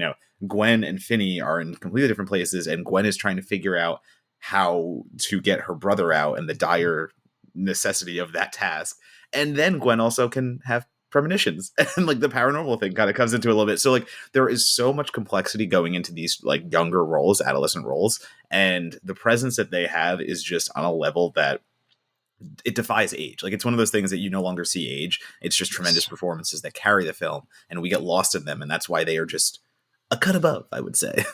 Speaker 3: Gwen and Finney are in completely different places, and Gwen is trying to figure out how to get her brother out and the dire necessity of that task. And then Gwen also can have premonitions, and like the paranormal thing kind of comes into a little bit. So like there is so much complexity going into these like younger roles, adolescent roles, and the presence that they have is just on a level that it defies age. Like it's one of those things that you no longer see age. It's just tremendous performances that carry the film, and we get lost in them, and that's why they are just a cut above, I would say.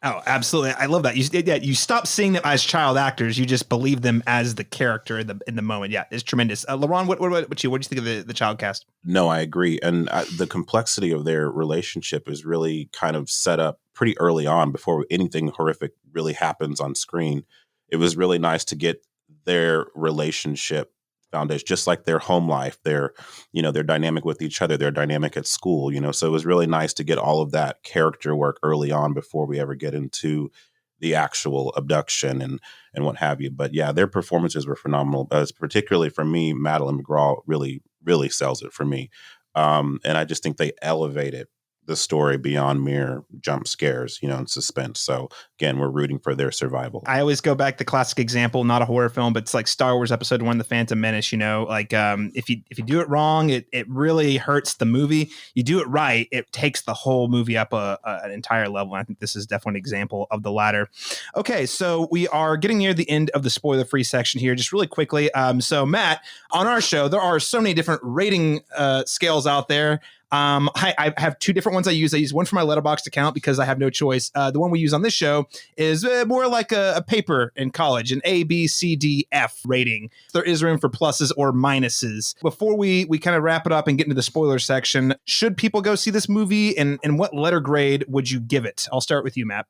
Speaker 1: Oh, absolutely. I love that. You stop seeing them as child actors. You just believe them as the character in the moment. Yeah, it's tremendous. LaRon, what do you think of the child cast?
Speaker 2: No, I agree. And the complexity of their relationship is really kind of set up pretty early on before anything horrific really happens on screen. It was really nice to get their relationship foundation, just like their home life, their dynamic with each other, their dynamic at school, so it was really nice to get all of that character work early on before we ever get into the actual abduction and what have you. But yeah, their performances were phenomenal. Particularly for me, Madeline McGraw really, really sells it for me. And I just think they elevate it the story beyond mere jump scares, and suspense. So again, we're rooting for their survival.
Speaker 1: I always go back to classic example, not a horror film, but it's like Star Wars Episode 1, The Phantom Menace. If you do it wrong, it really hurts the movie. You do it right, it takes the whole movie up an entire level. And I think this is definitely an example of the latter. Okay, so we are getting near the end of the spoiler-free section here. Just really quickly, so Matt, on our show, there are so many different rating scales out there. I have two different ones I use. I use one for my Letterboxd account because I have no choice. The one we use on this show is more like a paper in college, an A, B, C, D, F rating. There is room for pluses or minuses. Before we kind of wrap it up and get into the spoiler section, should people go see this movie, and what letter grade would you give it? I'll start with you, Matt.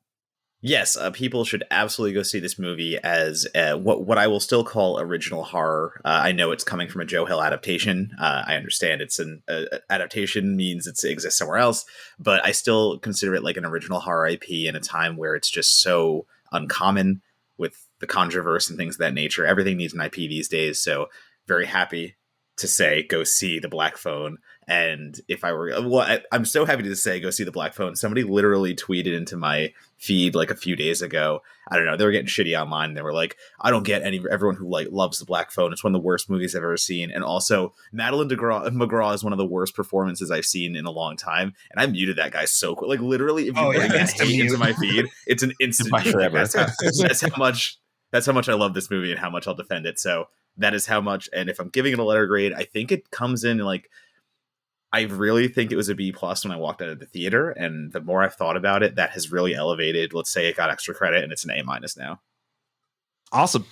Speaker 3: Yes, people should absolutely go see this movie as what I will still call original horror. I know it's coming from a Joe Hill adaptation. I understand it's an adaptation means it exists somewhere else, but I still consider it like an original horror IP in a time where it's just so uncommon with the Conjureverse and things of that nature. Everything needs an IP these days, so very happy to say go see The Black Phone. And if I were, I'm so happy to say go see The Black Phone. Somebody literally tweeted into my feed like a few days ago. I don't know, they were getting shitty online. They were like, I don't get everyone who like loves The Black Phone. It's one of the worst movies I've ever seen. And also Madeline McGraw is one of the worst performances I've seen in a long time. And I muted that guy so quick. Like literally, if you bring that hate into my feed, it's an instant mute. Like, that's how much I love this movie and how much I'll defend it. So that is how much. And if I'm giving it a letter grade, I think it comes in like, I really think it was a B plus when I walked out of the theater. And the more I've thought about it, that has really elevated. Let's say it got extra credit and it's an A minus now.
Speaker 1: Awesome.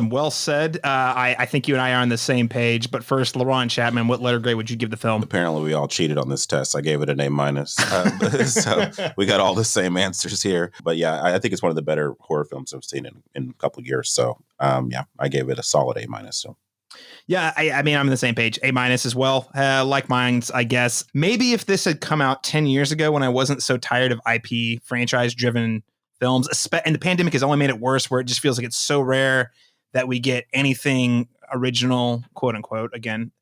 Speaker 1: Well said. I think you and I are on the same page. But first, Laurent Chapman, what letter grade would you give the film?
Speaker 2: Apparently, we all cheated on this test. I gave it an A minus. So we got all the same answers here. But yeah, I think it's one of the better horror films I've seen in a couple of years. So I gave it a solid A minus. So.
Speaker 1: Yeah, I mean, I'm on the same page. A minus as well. Like mine's, I guess. Maybe if this had come out 10 years ago when I wasn't so tired of IP franchise-driven films, and the pandemic has only made it worse, where it just feels like it's so rare that we get anything original, quote unquote, again.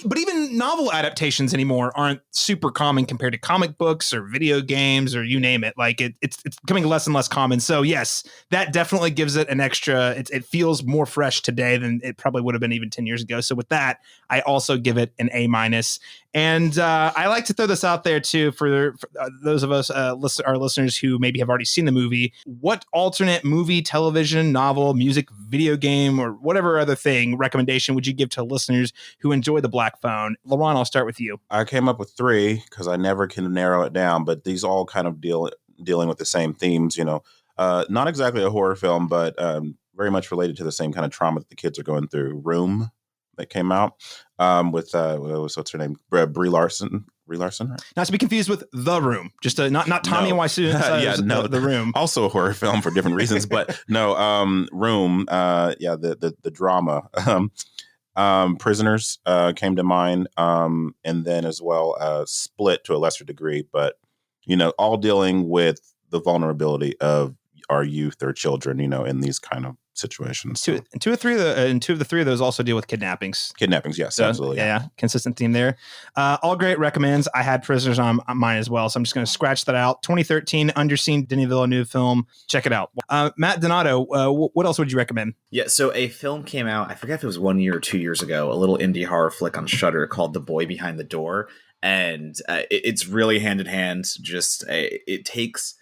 Speaker 1: But even novel adaptations anymore aren't super common compared to comic books or video games or you name it. Like it's becoming less and less common. So yes, that definitely gives it an extra. It feels more fresh today than it probably would have been even 10 years ago. So with that, I also give it an A minus. And I like to throw this out there too for those of us, our listeners who maybe have already seen the movie. What alternate movie, television, novel, music, video game, or whatever other thing recommendation would you give to listeners who enjoy The Black Phone? Laurent, I'll start with you.
Speaker 2: I came up with 3 because I never can narrow it down, but these all kind of dealing with the same themes. Not exactly a horror film, but very much related to the same kind of trauma that the kids are going through. Room. That came out with what's her name, Brie Larson. Right?
Speaker 1: Not to be confused with The Room, just not Tommy and Wiseau. The Room.
Speaker 2: Also a horror film for different reasons, but no, Room. The drama. Prisoners came to mind, and then as well Split to a lesser degree, but all dealing with the vulnerability of our youth or children, in these kind of situations.
Speaker 1: Two of the three of those also deal with kidnappings.
Speaker 2: Yes, absolutely.
Speaker 1: Yeah, consistent theme there. All great recommends. I had Prisoners on mine as well, so I'm just going to scratch that out. 2013 Underseen Denis Villeneuve film. Check it out. Matt Donato, what else would you recommend?
Speaker 3: Yeah, so a film came out, I forget if it was 1 year or 2 years ago, a little indie horror flick on Shudder called The Boy Behind the Door, and it's really hand in hand. It takes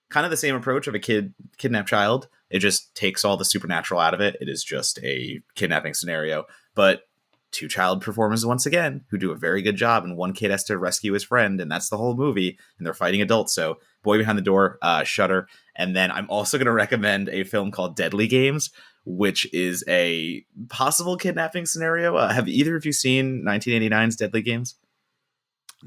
Speaker 3: kind of the same approach of a kidnapped child. It just takes all the supernatural out of it. It is just a kidnapping scenario. But 2 child performers once again who do a very good job, and one kid has to rescue his friend, and that's the whole movie, and they're fighting adults. So Boy Behind the Door, Shudder. And then I'm also going to recommend a film called Deadly Games, which is a possible kidnapping scenario. Have either of you seen 1989's Deadly Games?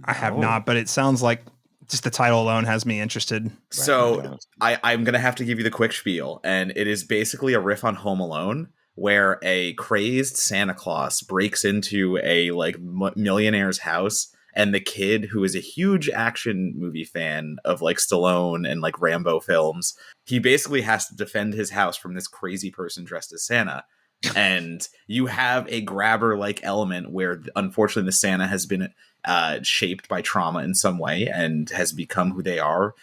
Speaker 1: I have not, but it sounds like just the title alone has me interested.
Speaker 3: So I'm going to have to give you the quick spiel. And it is basically a riff on Home Alone, where a crazed Santa Claus breaks into a millionaire's house. And the kid, who is a huge action movie fan of Stallone and Rambo films, he basically has to defend his house from this crazy person dressed as Santa. And you have a grabber-like element where, unfortunately, the Santa has been shaped by trauma in some way and has become who they are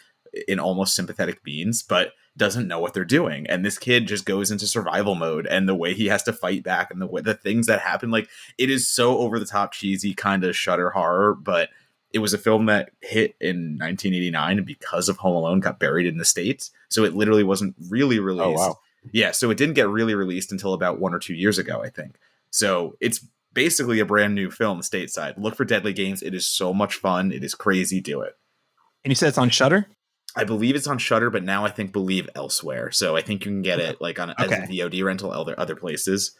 Speaker 3: in almost sympathetic beings, but doesn't know what they're doing. And this kid just goes into survival mode, and the way he has to fight back and the things that happen, like, it is so over the top, cheesy, kind of Shudder horror, but it was a film that hit in 1989 and because of Home Alone got buried in the States. So it literally wasn't really released.
Speaker 2: Oh, wow.
Speaker 3: Yeah. So it didn't get really released until about 1 or 2 years ago, I think. So it's basically a brand new film stateside. Look for Deadly Games. It is so much fun. It is crazy. Do it.
Speaker 1: And you said it's on Shudder?
Speaker 3: I believe it's on Shudder, but now I think believe elsewhere. So I think you can get it like on as a VOD rental other places.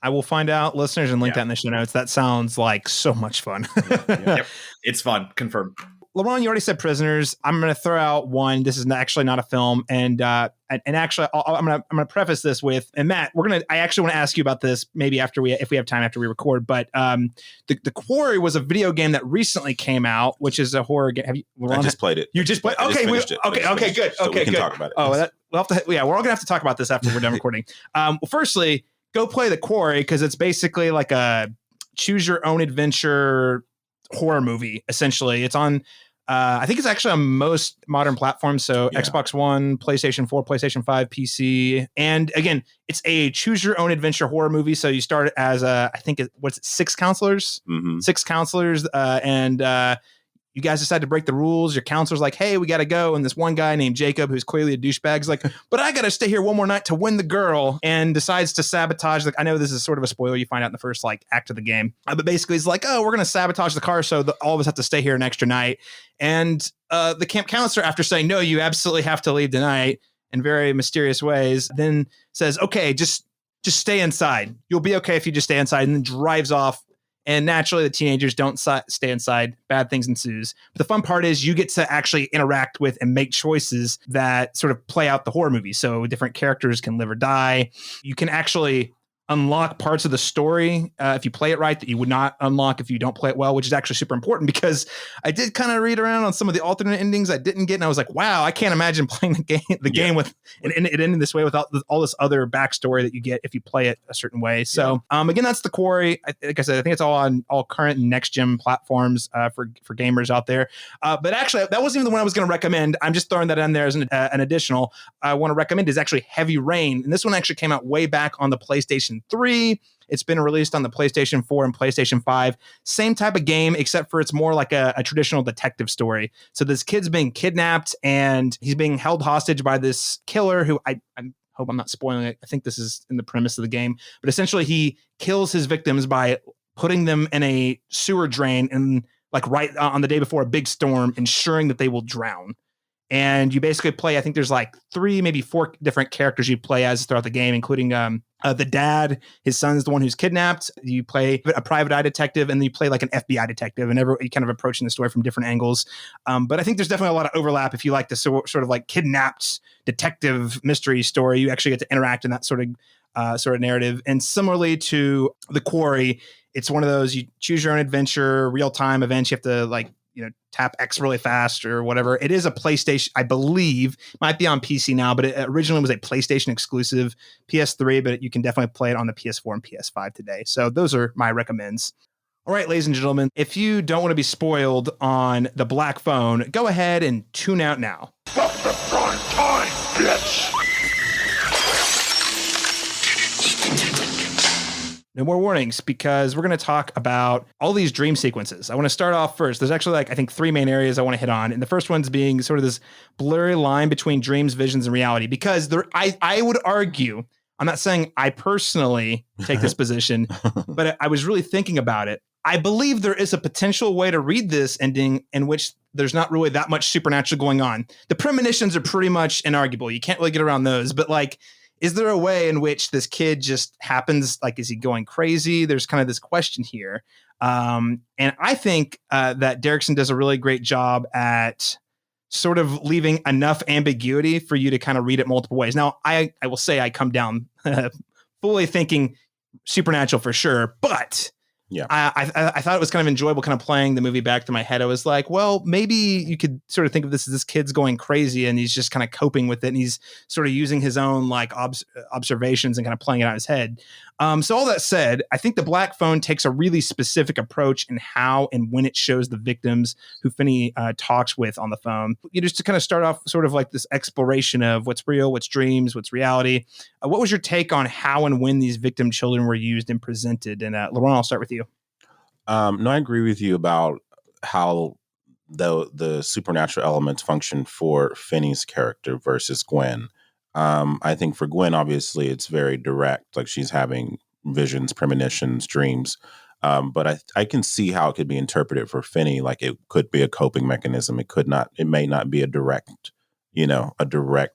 Speaker 1: I will find out, listeners, and link that in the show notes. That sounds like so much fun.
Speaker 3: Yep. It's fun. Confirmed.
Speaker 1: LeBron, you already said Prisoners. I'm going to throw out one. This is actually not a film, and actually, I'm going to preface this with, and Matt, I actually want to ask you about this maybe if we have time after we record. But the Quarry was a video game that recently came out, which is a horror game. Have you? LeBron,
Speaker 2: I just played it.
Speaker 1: You just played? Okay,
Speaker 2: finished it.
Speaker 1: Okay, good.
Speaker 2: So
Speaker 1: okay,
Speaker 2: we can
Speaker 1: good.
Speaker 2: talk about it.
Speaker 1: Oh, we'll have to. Yeah, we're all going to have to talk about this after we're done recording. Well, firstly, go play The Quarry because it's basically like a choose your own adventure horror movie. Essentially, it's on. I think it's actually on most modern platforms. So Xbox One, PlayStation 4, PlayStation 5, PC. And again, it's a choose your own adventure horror movie. So you start as six counselors?
Speaker 2: Mm-hmm.
Speaker 1: Six counselors. And you guys decide to break the rules. Your counselor's like, hey, we got to go. And this one guy named Jacob, who's clearly a douchebag, is like, but I got to stay here one more night to win the girl, and decides to sabotage. I know this is sort of a spoiler you find out in the first act of the game. But basically he's like, oh, we're going to sabotage the car so all of us have to stay here an extra night. And the camp counselor, after saying, no, you absolutely have to leave tonight in very mysterious ways, then says, okay, just stay inside. You'll be okay if you just stay inside, and then drives off. And naturally, the teenagers don't stay inside. Bad things ensues. But the fun part is you get to actually interact with and make choices that sort of play out the horror movie. So different characters can live or die. You can actually unlock parts of the story if you play it right that you would not unlock if you don't play it well, which is actually super important because I did kind of read around on some of the alternate endings I didn't get, and I was like, wow, I can't imagine playing the game with it ending this way without all this other backstory that you get if you play it a certain way. So again, that's The Quarry. Like I said, I think it's all on all current and next gen platforms for gamers out there. But actually, that wasn't even the one I was going to recommend. I'm just throwing that in there as an additional. I want to recommend is actually Heavy Rain, and this one actually came out way back on the PlayStation 3. It's been released on the PlayStation 4 and PlayStation 5. Same type of game, except for it's more like a traditional detective story. So this kid's being kidnapped and he's being held hostage by this killer who I hope I'm not spoiling it. I think this is in the premise of the game. But essentially he kills his victims by putting them in a sewer drain and right on the day before a big storm, ensuring that they will drown. And you basically play, I think there's 3, maybe 4 different characters you play as throughout the game, including the dad. His son's the one who's kidnapped. You play a private eye detective, and then you play an FBI detective, and you kind of approaching the story from different angles. But I think there's definitely a lot of overlap if you like the sort of kidnapped detective mystery story. You actually get to interact in that sort of narrative. And similarly to The Quarry, it's one of those you choose your own adventure, real time events. You have to tap X really fast or whatever. It is a PlayStation, I believe, might be on PC now, but it originally was a PlayStation exclusive, PS3, but you can definitely play it on the PS4 and PS5 today. So those are my recommends. All right, ladies and gentlemen, if you don't want to be spoiled on the Black Phone, go ahead and tune out now.
Speaker 7: Stop the prime time, bitch!
Speaker 1: No more warnings, because we're going to talk about all these dream sequences. I want to start off first. There's actually I think 3 main areas I want to hit on. And the first one's being sort of this blurry line between dreams, visions, and reality. Because I would argue, I'm not saying I personally take this position, but I was really thinking about it. I believe there is a potential way to read this ending in which there's not really that much supernatural going on. The premonitions are pretty much inarguable. You can't really get around those. But is there a way in which this kid just happens? Is he going crazy? There's kind of this question here. And I think that Derrickson does a really great job at sort of leaving enough ambiguity for you to kind of read it multiple ways. Now, I will say I come down fully thinking supernatural for sure, but
Speaker 2: yeah,
Speaker 1: I thought it was kind of enjoyable kind of playing the movie back through my head. I was like, well, maybe you could sort of think of this as this kid's going crazy and he's just kind of coping with it. And he's sort of using his own observations and kind of playing it out in his head. So all that said, I think the Black Phone takes a really specific approach in how and when it shows the victims who Finney talks with on the phone. Just to kind of start off sort of like this exploration of what's real, what's dreams, what's reality. What was your take on how and when these victim children were used and presented? And Laurent, I'll start with you.
Speaker 2: No, I agree with you about how the supernatural elements function for Finney's character versus Gwen. I think for Gwen, obviously, it's very direct. Like she's having visions, premonitions, dreams. But I can see how it could be interpreted for Finney. Like it could be a coping mechanism. It may not be a direct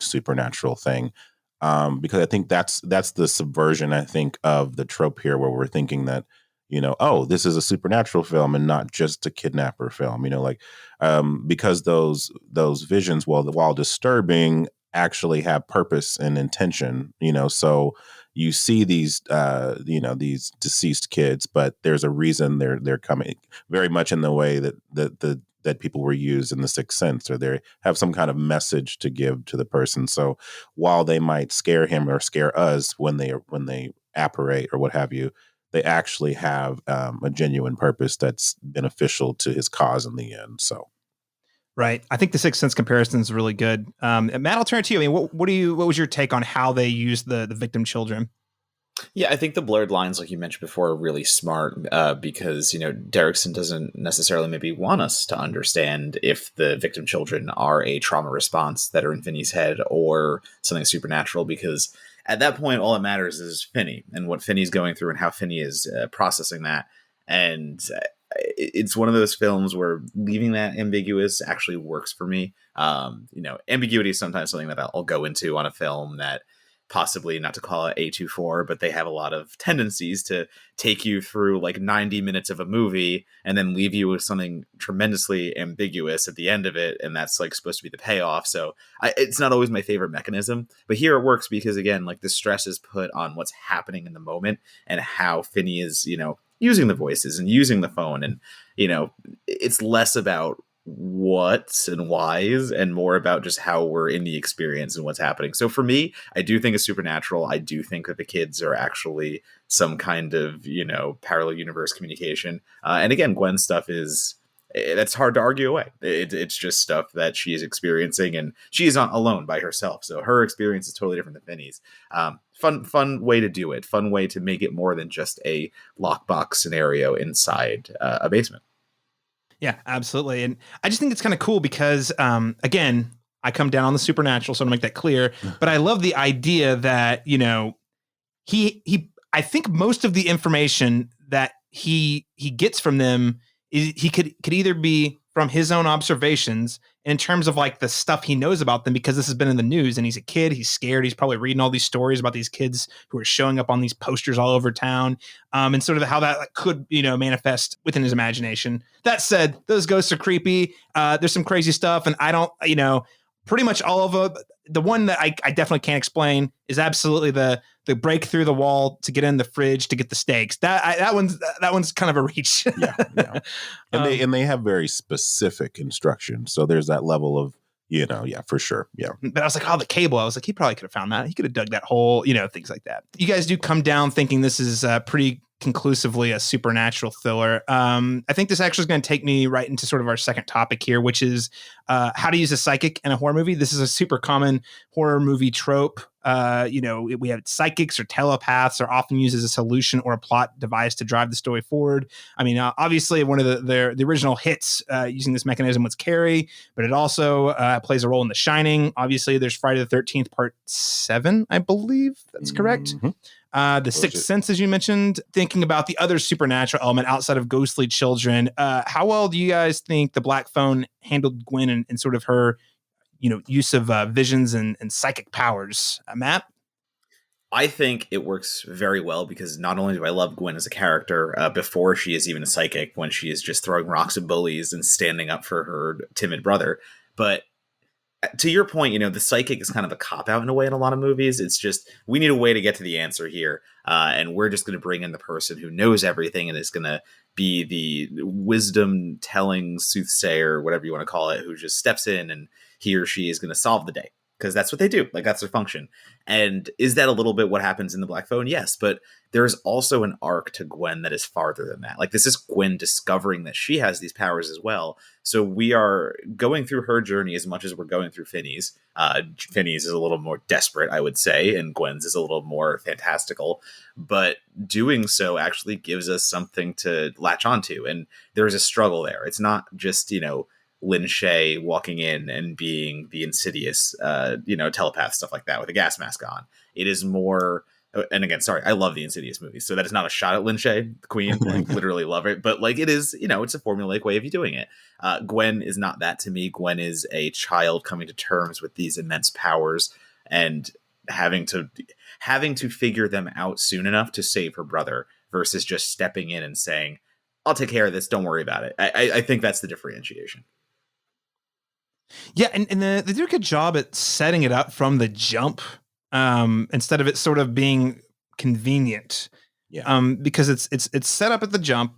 Speaker 2: supernatural thing. Because I think that's the subversion, I think, of the trope here where we're thinking that, oh, this is a supernatural film and not just a kidnapper film, because those visions, while disturbing, actually have purpose and intention, so you see these these deceased kids, but there's a reason they're coming, very much in the way that people were used in The Sixth Sense, or they have some kind of message to give to the person. So while they might scare him or scare us when they apparate or what have you, they actually have a genuine purpose that's beneficial to his cause in the end. So.
Speaker 1: Right. I think the Sixth Sense comparison is really good. Matt, I'll turn to you. I mean, what was your take on how they use the victim children?
Speaker 3: Yeah, I think the blurred lines, like you mentioned before, are really smart because, Derrickson doesn't necessarily maybe want us to understand if the victim children are a trauma response that are in Finney's head or something supernatural, because at that point, all that matters is Finney and what Finney's going through and how Finney is processing that. And it's one of those films where leaving that ambiguous actually works for me. Ambiguity is sometimes something that I'll go into on a film that possibly, not to call it A24, but they have a lot of tendencies to take you through like 90 minutes of a movie and then leave you with something tremendously ambiguous at the end of it. And that's like supposed to be the payoff. So it's not always my favorite mechanism, but here it works because, again, like the stress is put on what's happening in the moment and how Finney is, using the voices and using the phone. And, it's less about what's and why's and more about just how we're in the experience and what's happening. So for me, I do think it's supernatural. I do think that the kids are actually some kind of, parallel universe communication. And again, Gwen's stuff that's hard to argue away. It's just stuff that she is experiencing, and she is not alone by herself. So her experience is totally different than Finney's. Fun way to do it. Fun way to make it more than just a lockbox scenario inside a basement.
Speaker 1: Yeah, absolutely. And I just think it's kind of cool because, again, I come down on the supernatural, so to make that clear. But I love the idea that, I think most of the information that he gets from them he could either be from his own observations in terms of like the stuff he knows about them, because this has been in the news and he's a kid, he's scared, he's probably reading all these stories about these kids who are showing up on these posters all over town, and sort of how that could manifest within his imagination. That said, those ghosts are creepy. There's some crazy stuff, and I don't pretty much all of them. The one that I definitely can't explain is absolutely the break through the wall to get in the fridge to get the steaks. That one's kind of a reach.
Speaker 2: Yeah. And they have very specific instructions. So there's that level of, for sure. Yeah.
Speaker 1: But I was like, the cable. I was like, he probably could have found that. He could have dug that hole, things like that. You guys do come down thinking this is pretty conclusively a supernatural thriller. I think this actually is going to take me right into sort of our second topic here, which is how to use a psychic in a horror movie. This is a super common horror movie trope. We have psychics or telepaths are often used as a solution or a plot device to drive the story forward. I mean, obviously one of the original hits using this mechanism was Carrie, but it also plays a role in The Shining. Obviously there's Friday the 13th Part 7, I believe that's correct.
Speaker 2: Mm-hmm.
Speaker 1: The Sixth Sense, as you mentioned. Thinking about the other supernatural element outside of ghostly children, how well do you guys think the Black Phone handled Gwen and sort of her use of visions and psychic powers? Matt?
Speaker 3: I think it works very well because not only do I love Gwen as a character before she is even a psychic, when she is just throwing rocks at bullies and standing up for her timid brother, but to your point, the psychic is kind of a cop-out in a way in a lot of movies. It's just, we need a way to get to the answer here. And we're just going to bring in the person who knows everything and is going to be the wisdom-telling soothsayer, whatever you want to call it, who just steps in and he or she is going to solve the day. because that's what they do. Like, that's their function. And is that a little bit what happens in the Black Phone? Yes, but there's also an arc to Gwen that is farther than that. Like, this is Gwen discovering that she has these powers as well. So we are going through her journey as much as we're going through Finney's. Finney's is a little more desperate, I would say, and Gwen's is a little more fantastical. But doing so actually gives us something to latch onto. And there's a struggle there. It's not just, Lin Shaye walking in and being the insidious, telepath, stuff like that with a gas mask on. It is more, and again, sorry, I love the Insidious movies, so that is not a shot at Lin Shaye, the Queen. I literally love it, but like, it is, it's a formulaic way of doing it. Gwen is not that to me. Gwen is a child coming to terms with these immense powers and having to figure them out soon enough to save her brother, versus just stepping in and saying, "I'll take care of this. Don't worry about it." I think that's the differentiation.
Speaker 1: Yeah, and they do a good job at setting it up from the jump, instead of it sort of being convenient.
Speaker 2: Yeah.
Speaker 1: Because it's set up at the jump,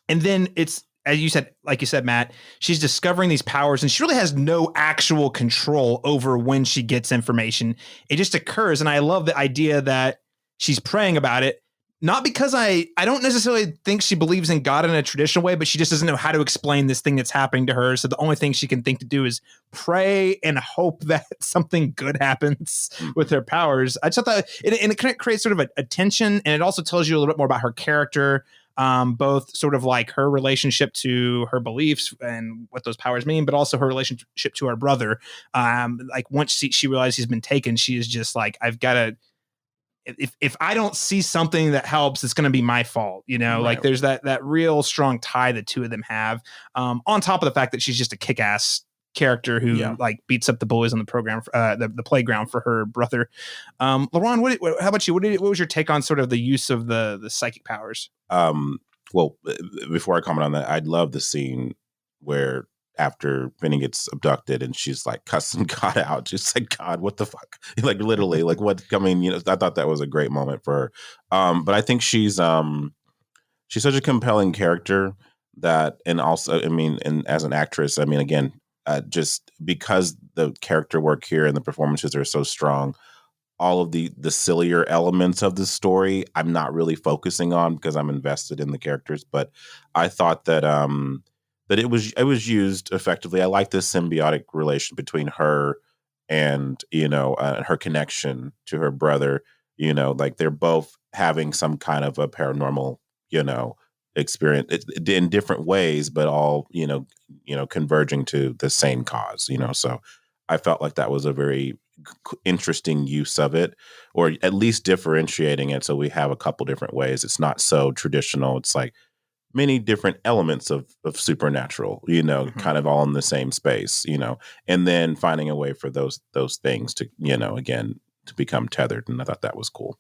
Speaker 1: and then it's, as you said, like you said, Matt, she's discovering these powers, and she really has no actual control over when she gets information. It just occurs, and I love the idea that she's praying about it. Not because I don't necessarily think she believes in God in a traditional way, but she just doesn't know how to explain this thing that's happening to her. So the only thing she can think to do is pray and hope that something good happens with her powers. I just thought that, and it kind of creates sort of a tension, and it also tells you a little bit more about her character, both sort of like her relationship to her beliefs and what those powers mean, but also her relationship to her brother. Like, once she realizes he's been taken, she is just like, I've got to. If I don't see something that helps, it's going to be my fault.
Speaker 2: Right.
Speaker 1: Like, there's that real strong tie the two of them have, on top of the fact that she's just a kick-ass character who like beats up the bullies on the program, the playground for her brother. Laurent, how about you? What was your take on sort of the use of the psychic powers?
Speaker 2: Well, before I comment on that, I'd love the scene where after Vinny gets abducted and she's like cussing God out, just like, God, what the fuck? Like, literally, like, what? I mean, I thought that was a great moment for her. But I think she's such a compelling character that, and also, I mean, and as an actress, I mean, again, just because the character work here and the performances are so strong, all of the sillier elements of the story, I'm not really focusing on because I'm invested in the characters. But I thought that that it was used effectively. I like this symbiotic relation between her and her connection to her brother. Like, they're both having some kind of a paranormal experience in different ways, but all converging to the same cause. So I felt like that was a very interesting use of it, or at least differentiating it, so we have a couple different ways. It's not so traditional. It's like many different elements of supernatural, kind of all in the same space, and then finding a way for those things to, again, to become tethered. And I thought that was cool.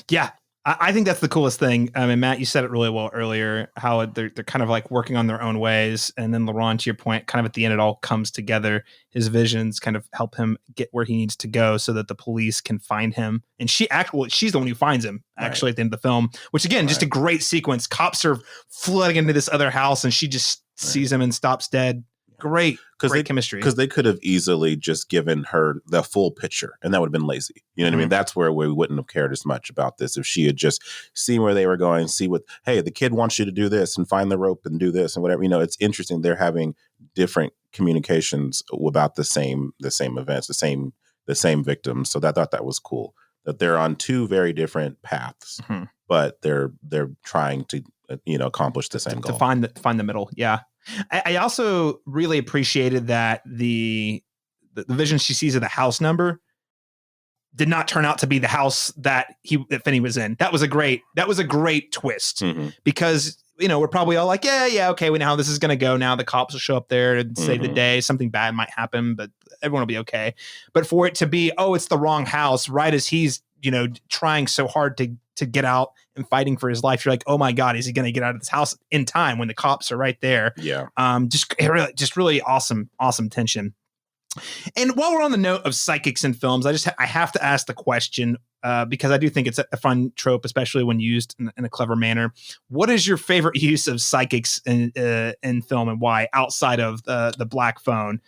Speaker 1: Yeah. I think that's the coolest thing. I mean, Matt, you said it really well earlier, how they're kind of like working on their own ways. And then Laurent, to your point, kind of at the end, it all comes together. His visions kind of help him get where he needs to go so that the police can find him. And she's the one who finds him, actually, at the end of the film, which, again, just a great sequence. Cops are flooding into this other house and she just sees him and stops dead. Great chemistry.
Speaker 2: Because they could have easily just given her the full picture, and that would have been lazy. You know what I mean? That's where we wouldn't have cared as much about this if she had just seen where they were going, see what, hey, the kid wants you to do this and find the rope and do this and whatever. It's interesting. They're having different communications about the same events, the same victims. So I thought that was cool, that they're on two very different paths, but they're trying to accomplish the same goal.
Speaker 1: To find the middle. Yeah. I also really appreciated that the vision she sees of the house number did not turn out to be the house that Finney was in. That was a great twist, because, we're probably all like, yeah, okay, we know how this is going to go. Now the cops will show up there and save the day. Something bad might happen, but everyone will be okay. But for it to be, it's the wrong house, right as he's, trying so hard to get out and fighting for his life, you're like, oh my God, is he going to get out of this house in time when the cops are right there?
Speaker 2: Yeah.
Speaker 1: Just really awesome tension. And while we're on the note of psychics in films, I have to ask the question, because I do think it's a fun trope, especially when used in a clever manner. What is your favorite use of psychics in film, and why, outside of the Black Phone?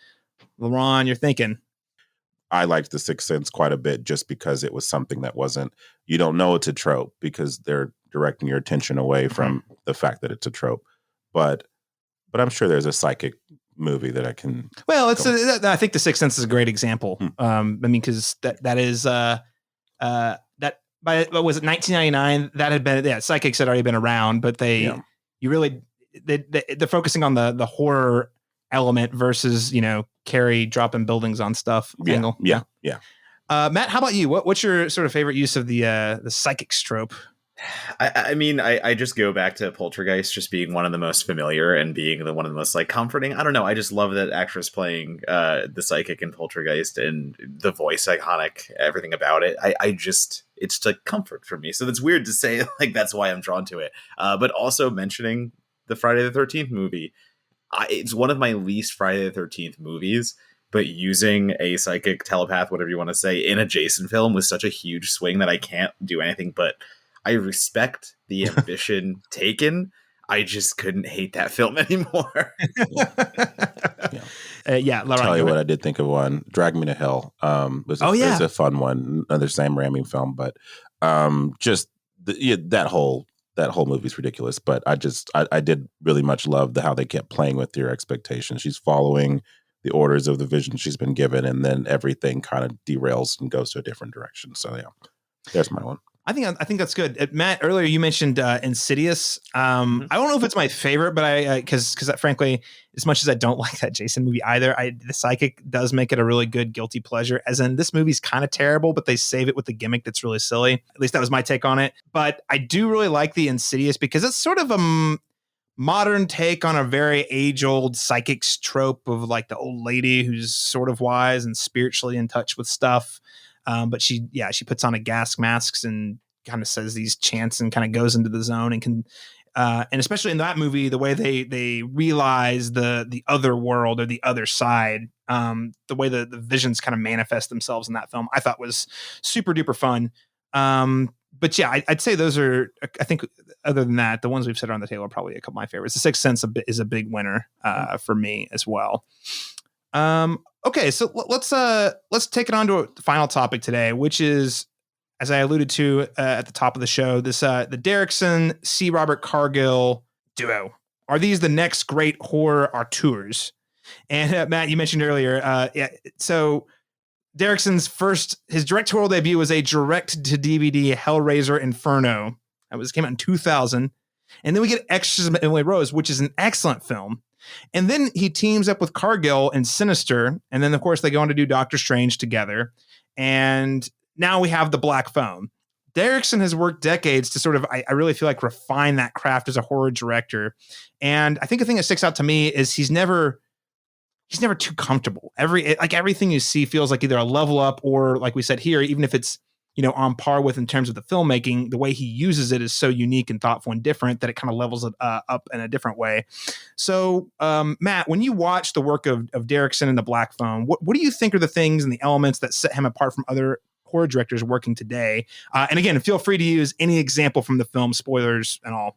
Speaker 1: Laurent, you're thinking.
Speaker 2: I liked The Sixth Sense quite a bit just because it was something that wasn't, you don't know it's a trope because they're directing your attention away from the fact that it's a trope. But I'm sure there's a psychic movie that I can.
Speaker 1: Well, I think The Sixth Sense is a great example. I mean, because that is that by what was it 1999? That had been psychics had already been around, but they're focusing on the horror element versus Carrie dropping buildings on stuff angle.
Speaker 2: Yeah.
Speaker 1: Matt, how about you? What's your sort of favorite use of the psychics trope?
Speaker 3: I mean, I just go back to Poltergeist just being one of the most familiar and being one of the most like comforting. I don't know. I just love that actress playing the psychic in Poltergeist and the voice iconic, everything about it. It's like comfort for me. So it's weird to say like that's why I'm drawn to it. But also mentioning the Friday the 13th movie, it's one of my least Friday the 13th movies. But using a psychic telepath, whatever you want to say, in a Jason film was such a huge swing that I can't do anything but. I respect the ambition taken. I just couldn't hate that film anymore.
Speaker 1: Laurent,
Speaker 2: tell you what, I did think of one. Drag Me to Hell. Was a fun one. Another Sam Raimi film, but just that whole movie is ridiculous. But I did really much love how they kept playing with your expectations. She's following the orders of the vision she's been given, and then everything kind of derails and goes to a different direction. So there's my one.
Speaker 1: I think that's good. Matt, earlier you mentioned Insidious. I don't know if it's my favorite, but because frankly, as much as I don't like that Jason movie either, the psychic does make it a really good guilty pleasure. As in, this movie's kind of terrible, but they save it with the gimmick that's really silly. At least that was my take on it. But I do really like the Insidious because it's sort of a modern take on a very age-old psychics trope of like the old lady who's sort of wise and spiritually in touch with stuff. But she puts on a gas mask and kind of says these chants and kind of goes into the zone and can, and especially in that movie, the way they realize the other world or the other side, the way the visions kind of manifest themselves in that film, I thought was super duper fun. But yeah, I'd say those are, I think other than that, the ones we've said on the table are probably a couple of my favorites. The Sixth Sense is a big winner for me as well. Okay, so let's take it on to the final topic today, which is, as I alluded to at the top of the show, this the Derrickson C. Robert Cargill duo. Are these the next great horror auteurs? And Matt, you mentioned earlier, so Derrickson's his directorial debut was a direct-to-DVD Hellraiser Inferno. Came out in 2000, and then we get Exorcism of Emily Rose, which is an excellent film. And then he teams up with Cargill in Sinister. And then, of course, they go on to do Doctor Strange together. And now we have The Black Phone. Derrickson has worked decades to sort of, I really feel like, refine that craft as a horror director. And I think the thing that sticks out to me is he's never too comfortable. Everything you see feels like either a level up or, like we said here, even if it's on par with in terms of the filmmaking, the way he uses it is so unique and thoughtful and different that it kind of levels it up in a different way. So, Matt, when you watch the work of Derrickson and The Black Phone, what do you think are the things and the elements that set him apart from other horror directors working today? And again, feel free to use any example from the film, spoilers and all.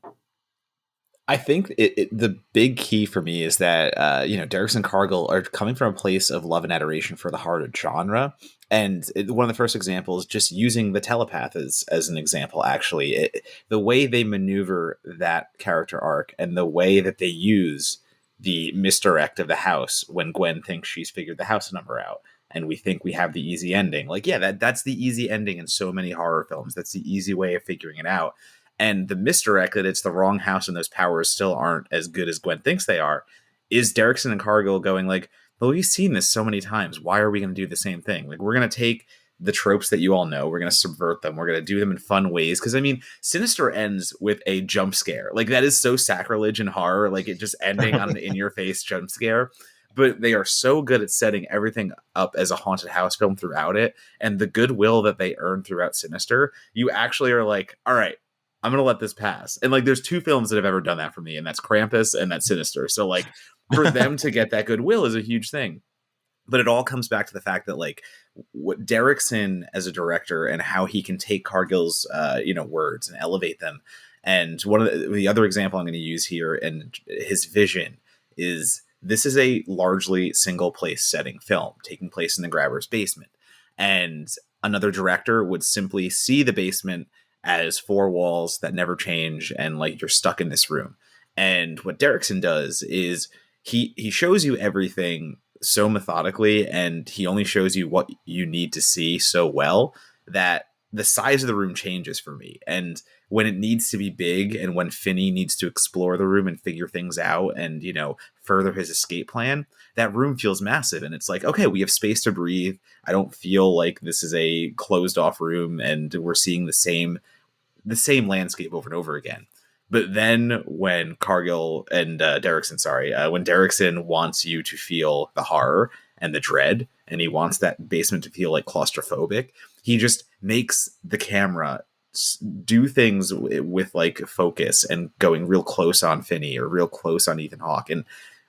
Speaker 3: I think the big key for me is that, Derrickson and Cargill are coming from a place of love and adoration for the horror genre. And one of the first examples, just using the telepath as an example, actually, the way they maneuver that character arc and the way that they use the misdirect of the house when Gwen thinks she's figured the house number out. And we think we have the easy ending. Like, yeah, that's the easy ending in so many horror films. That's the easy way of figuring it out. And the misdirect that it's the wrong house and those powers still aren't as good as Gwen thinks they are is Derrickson and Cargill going like, well, we've seen this so many times. Why are we going to do the same thing? Like, we're going to take the tropes that you all know. We're going to subvert them. We're going to do them in fun ways. Because, I mean, Sinister ends with a jump scare. Like, that is so sacrilege in horror. Like, it just ending on an in-your-face jump scare. But they are so good at setting everything up as a haunted house film throughout it. And the goodwill that they earn throughout Sinister, you actually are like, all right, I'm going to let this pass. And like, there's two films that have ever done that for me, and that's Krampus and that's Sinister. So like, for them to get that goodwill is a huge thing. But it all comes back to the fact that like what Derrickson as a director and how he can take Cargill's, words and elevate them. And one of the other example I'm going to use here and his vision is this is a largely single place setting film taking place in the Grabber's basement. And another director would simply see the basement as four walls that never change, and like you're stuck in this room. And what Derrickson does is he shows you everything so methodically, and he only shows you what you need to see so well that the size of the room changes for me. And when it needs to be big, and when Finney needs to explore the room and figure things out and, you know, further his escape plan, that room feels massive. And it's like, okay, we have space to breathe. I don't feel like this is a closed off room and we're seeing the same landscape over and over again. But then when Cargill and Derrickson, when Derrickson wants you to feel the horror and the dread, and he wants that basement to feel like claustrophobic, he just makes the camera do things with like focus and going real close on Finney or real close on Ethan Hawke. And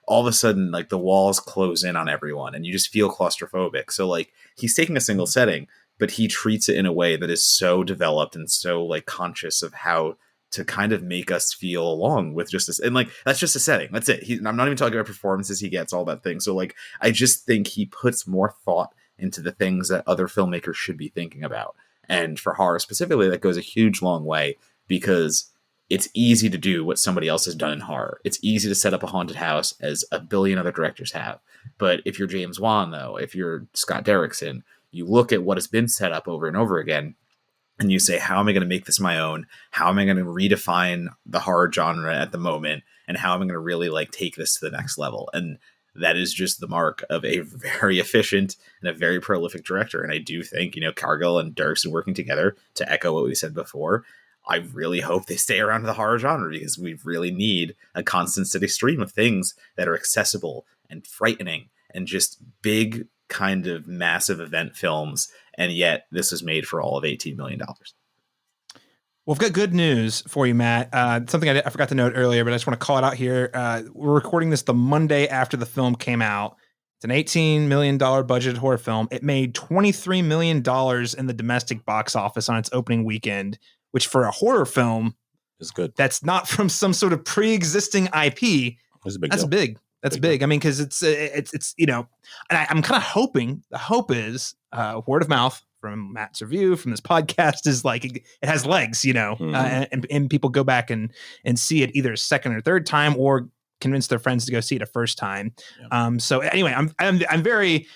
Speaker 3: all of a sudden, like the walls close in on everyone and you just feel claustrophobic. So like he's taking a single setting, but he treats it in a way that is so developed and so like conscious of how to kind of make us feel along with just this. And like, that's just a setting. That's it. I'm not even talking about performances he gets, all that thing. So like, I just think he puts more thought into the things that other filmmakers should be thinking about. And for horror specifically, that goes a huge long way, because it's easy to do what somebody else has done in horror. It's easy to set up a haunted house, as a billion other directors have. But if you're James Wan, though, if you're Scott Derrickson, you look at what has been set up over and over again, and you say, how am I going to make this my own? How am I going to redefine the horror genre at the moment? And how am I going to really like take this to the next level? And that is just the mark of a very efficient and a very prolific director. And I do think, you know, Cargill and Derrickson working together, to echo what we said before, I really hope they stay around the horror genre, because we really need a constant steady stream of things that are accessible and frightening and just big kind of massive event films. And yet this was made for all of $18 million.
Speaker 1: Well, I've got good news for you, Matt. Something I forgot to note earlier, but I just want to call it out here. We're recording this the Monday after the film came out. It's an $18 million budgeted horror film. It made $23 million in the domestic box office on its opening weekend, which for a horror film
Speaker 2: is good.
Speaker 1: That's not from some sort of pre-existing IP.
Speaker 2: That's a big
Speaker 1: That's
Speaker 2: deal.
Speaker 1: big. That's big. I mean, because it's you know, and I'm kind of hoping, the hope is word of mouth from Matt's review, from this podcast, is like it has legs, you know, and people go back and see it either a second or third time, or convince their friends to go see it a first time. Yeah. So anyway, I'm very,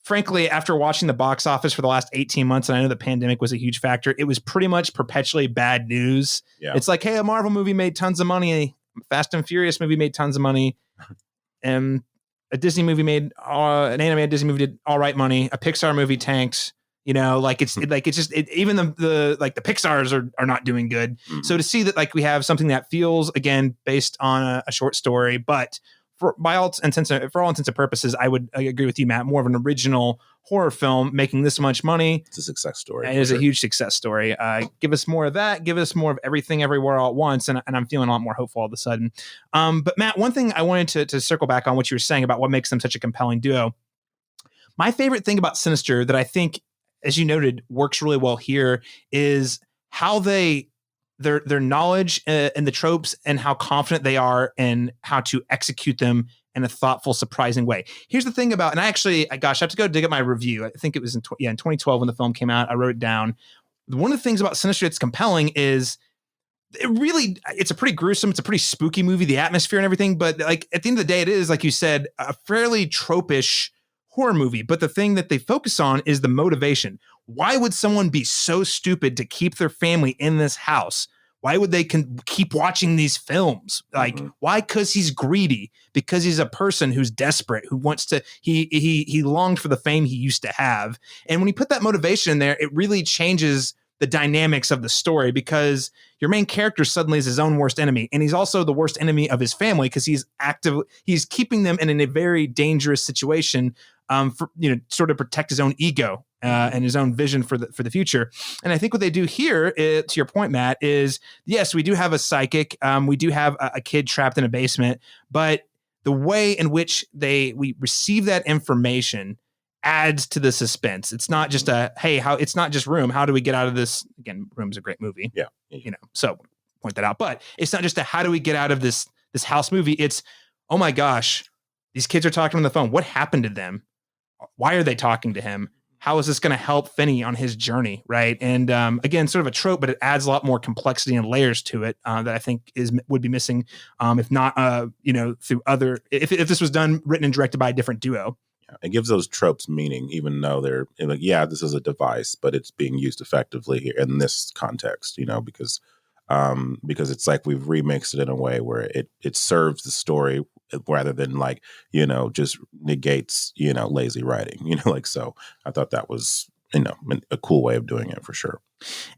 Speaker 1: frankly, after watching the box office for the last 18 months, and I know the pandemic was a huge factor, it was pretty much perpetually bad news. Yeah. It's like, hey, a Marvel movie made tons of money, Fast and Furious movie made tons of money, and a Disney movie made an animated Disney movie did all right money. A Pixar movie tanks. You know, like it's just even the like the Pixars are not doing good. Mm-hmm. So to see that like we have something that feels, again, based on a short story, but for all intents and purposes, I agree with you, Matt, more of an original horror film making this much money.
Speaker 2: It's a success story.
Speaker 1: It is a huge success story. Give us more of that. Give us more of everything everywhere all at once. And I'm feeling a lot more hopeful all of a sudden. But Matt, one thing I wanted to circle back on what you were saying about what makes them such a compelling duo. My favorite thing about Sinister that I think, as you noted, works really well here is how their knowledge and the tropes and how confident they are in how to execute them in a thoughtful, surprising way. Here's the thing about, and I have to go dig up my review. I think it was in 2012 when the film came out. I wrote it down. One of the things about Sinister that's compelling is it's a pretty gruesome, it's a pretty spooky movie, the atmosphere and everything. But like at the end of the day, it is, like you said, a fairly tropish horror movie. But the thing that they focus on is the motivation. Why would someone be so stupid to keep their family in this house? Why would they keep watching these films? Like, why? Because he's greedy, because he's a person who's desperate, who wants to, he longed for the fame he used to have. And when you put that motivation in there, it really changes the dynamics of the story, because your main character suddenly is his own worst enemy. And he's also the worst enemy of his family, because he's keeping them in a very dangerous situation, sort of protect his own ego and his own vision for the future. And I think what they do here, to your point, Matt, is yes, we do have a psychic, we do have a kid trapped in a basement, but the way in which we receive that information adds to the suspense. It's not just it's not just Room. How do we get out of this? Again, Room's a great movie.
Speaker 2: Yeah.
Speaker 1: So point that out. But it's not just how do we get out of this house movie? It's, oh my gosh, these kids are talking on the phone. What happened to them? Why are they talking to him? how is this going to help Finney on his journey, right? And again, sort of a trope, but it adds a lot more complexity and layers to it that I think would be missing, if not, through other. If this was done, written and directed by a different duo.
Speaker 2: It gives those tropes meaning, even though they're like, yeah, this is a device, but it's being used effectively here in this context, because it's like we've remixed it in a way where it serves the story rather than like, just negates, lazy writing, so I thought that was, a cool way of doing it for sure.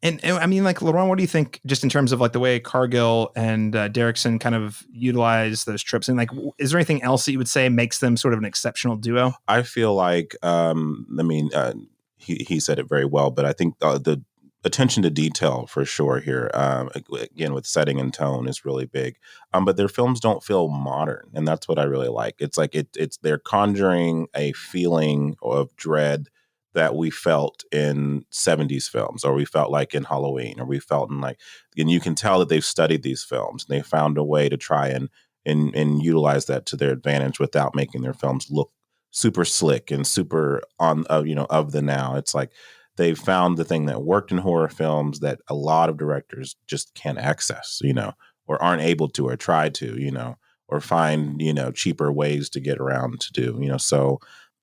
Speaker 1: And I mean, like, Laurent, what do you think just in terms of like the way Cargill and Derrickson kind of utilize those tropes? And like, is there anything else that you would say makes them sort of an exceptional duo?
Speaker 2: I feel like, he said it very well, but I think the attention to detail for sure here, again, with setting and tone is really big. But their films don't feel modern. And that's what I really like. It's like they're conjuring a feeling of dread that we felt in 70s films, or we felt like in Halloween, or we felt in and you can tell that they've studied these films and they found a way to try and utilize that to their advantage without making their films look super slick and super on, of the now. It's like they found the thing that worked in horror films that a lot of directors just can't access, or aren't able to, or try to, or find, cheaper ways to get around to do, so.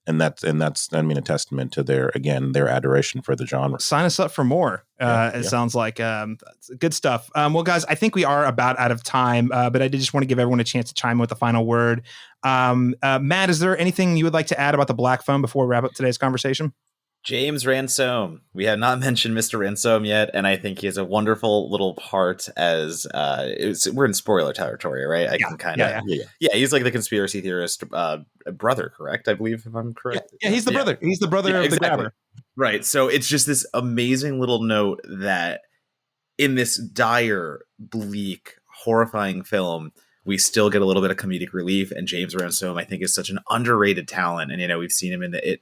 Speaker 2: And that's a testament to their adoration for the genre.
Speaker 1: Sign us up for more. It sounds like good stuff. Well, guys, I think we are about out of time, but I did just want to give everyone a chance to chime in with the final word. Matt, is there anything you would like to add about the Black Phone before we wrap up today's conversation?
Speaker 3: James Ransome. We have not mentioned Mr. Ransome yet, and I think he has a wonderful little part as we're in spoiler territory, right? I can kind of he's like the conspiracy theorist brother, correct? I believe, if I'm correct.
Speaker 1: Yeah, he's the brother. He's the brother of the grabber.
Speaker 3: Right. So it's just this amazing little note that in this dire, bleak, horrifying film, we still get a little bit of comedic relief. And James Ransome, I think, is such an underrated talent. And we've seen him in the It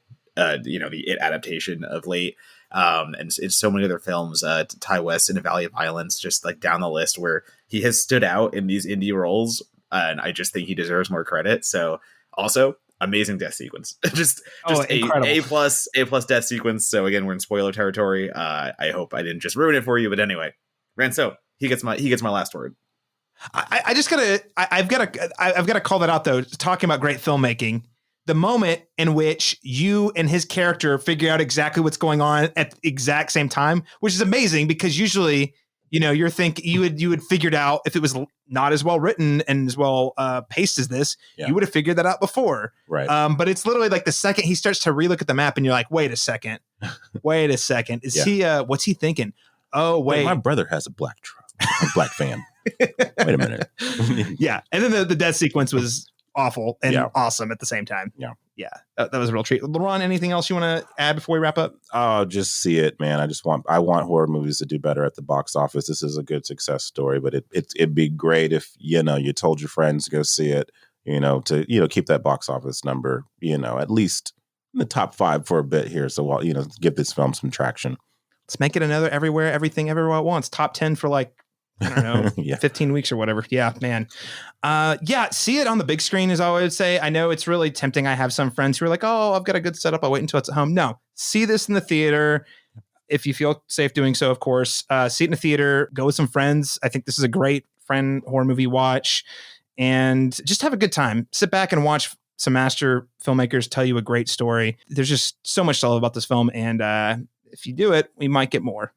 Speaker 3: adaptation of late, and in so many other films, Ty West in A Valley of Violence, just like down the list, where he has stood out in these indie roles, and I just think he deserves more credit. So also amazing death sequence, just a plus death sequence. So again, we're in spoiler territory. I hope I didn't just ruin it for you, but anyway, Ranso, he gets my last word.
Speaker 1: I've got to call that out though. Talking about great filmmaking. The moment in which you and his character figure out exactly what's going on at the exact same time, which is amazing because usually, you would figured out if it was not as well written and as well paced as this, you would have figured that out before.
Speaker 2: Right.
Speaker 1: But it's literally like the second he starts to relook at the map and you're like, wait a second. Is he, what's he thinking? Oh, wait.
Speaker 2: My brother has a black truck, a black fan. Wait a minute.
Speaker 1: Yeah. And then the death sequence was awful and awesome at the same time. Yeah. That was a real treat. Laurent, anything else you want to add before we wrap up?
Speaker 2: Oh, just see it, man. I want horror movies to do better at the box office. This is a good success story, but it'd be great if, you told your friends to go see it, to, keep that box office number, at least in the top 5 for a bit here. So while, give this film some traction.
Speaker 1: Let's make it another everywhere, everything, everywhere at once. Top 10 for I don't know, 15 weeks or whatever. Yeah, man. See it on the big screen is all I would say. I know it's really tempting. I have some friends who are like, oh, I've got a good setup. I'll wait until it's at home. No, see this in the theater. If you feel safe doing so, of course. See it in the theater. Go with some friends. I think this is a great friend horror movie watch. And just have a good time. Sit back and watch some master filmmakers tell you a great story. There's just so much to love about this film. And if you do it, we might get more.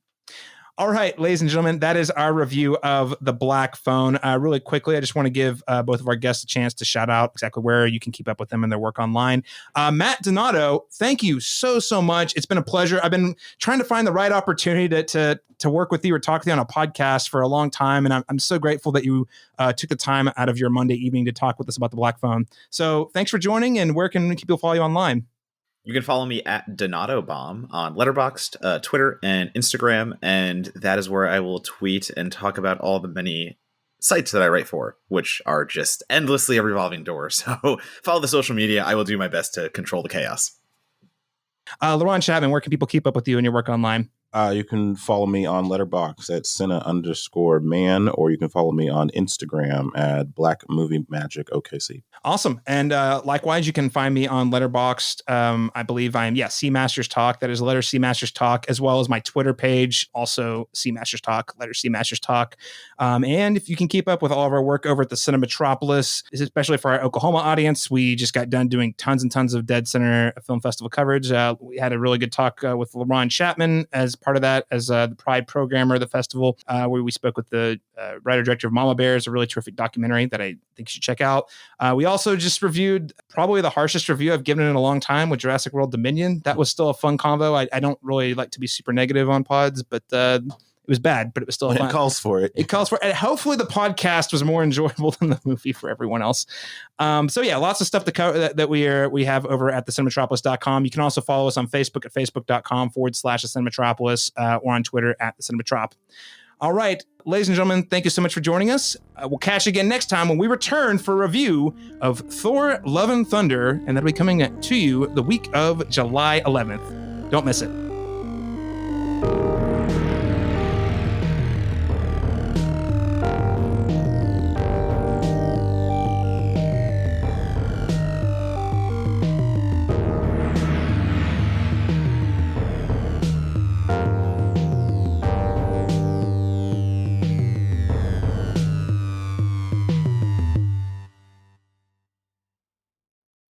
Speaker 1: All right, ladies and gentlemen, that is our review of The Black Phone. Really quickly, I just want to give both of our guests a chance to shout out exactly where you can keep up with them and their work online. Matt Donato, thank you so much. It's been a pleasure. I've been trying to find the right opportunity to work with you or talk with you on a podcast for a long time, and I'm so grateful that you took the time out of your Monday evening to talk with us about The Black Phone. So thanks for joining, and where can people follow you online?
Speaker 3: You can follow me at Donato Bomb on Letterboxd, Twitter, and Instagram, and that is where I will tweet and talk about all the many sites that I write for, which are just endlessly a revolving door. So follow the social media. I will do my best to control the chaos.
Speaker 1: Laurent Chapman, where can people keep up with you and your work online?
Speaker 2: You can follow me on Letterboxd at Cinna_man, or you can follow me on Instagram at Black Movie Magic OKC.
Speaker 1: Awesome. And likewise, you can find me on Letterboxd. I believe I am, C Masters Talk. That is letter C Masters Talk, as well as my Twitter page, also C Masters Talk, letter C Masters Talk. And if you can keep up with all of our work over at the Cinematropolis, especially for our Oklahoma audience, we just got done doing tons and tons of Dead Center Film Festival coverage. We had a really good talk with LeBron Chapman as part of that, as the Pride programmer of the festival, where we spoke with the writer-director of Mama Bears, a really terrific documentary that I think you should check out. We also just reviewed probably the harshest review I've given in a long time with Jurassic World Dominion. That was still a fun convo. I don't really like to be super negative on pods, but it was bad, but it was still fun.
Speaker 2: It calls for it.
Speaker 1: It calls for it. And hopefully the podcast was more enjoyable than the movie for everyone else. So yeah, lots of stuff to cover that we have over at thecinematropolis.com. You can also follow us on Facebook at facebook.com/thecinematropolis or on Twitter at thecinematrop. All right, ladies and gentlemen, thank you so much for joining us. We'll catch you again next time when we return for a review of Thor: Love and Thunder, and that'll be coming to you the week of July 11th. Don't miss it.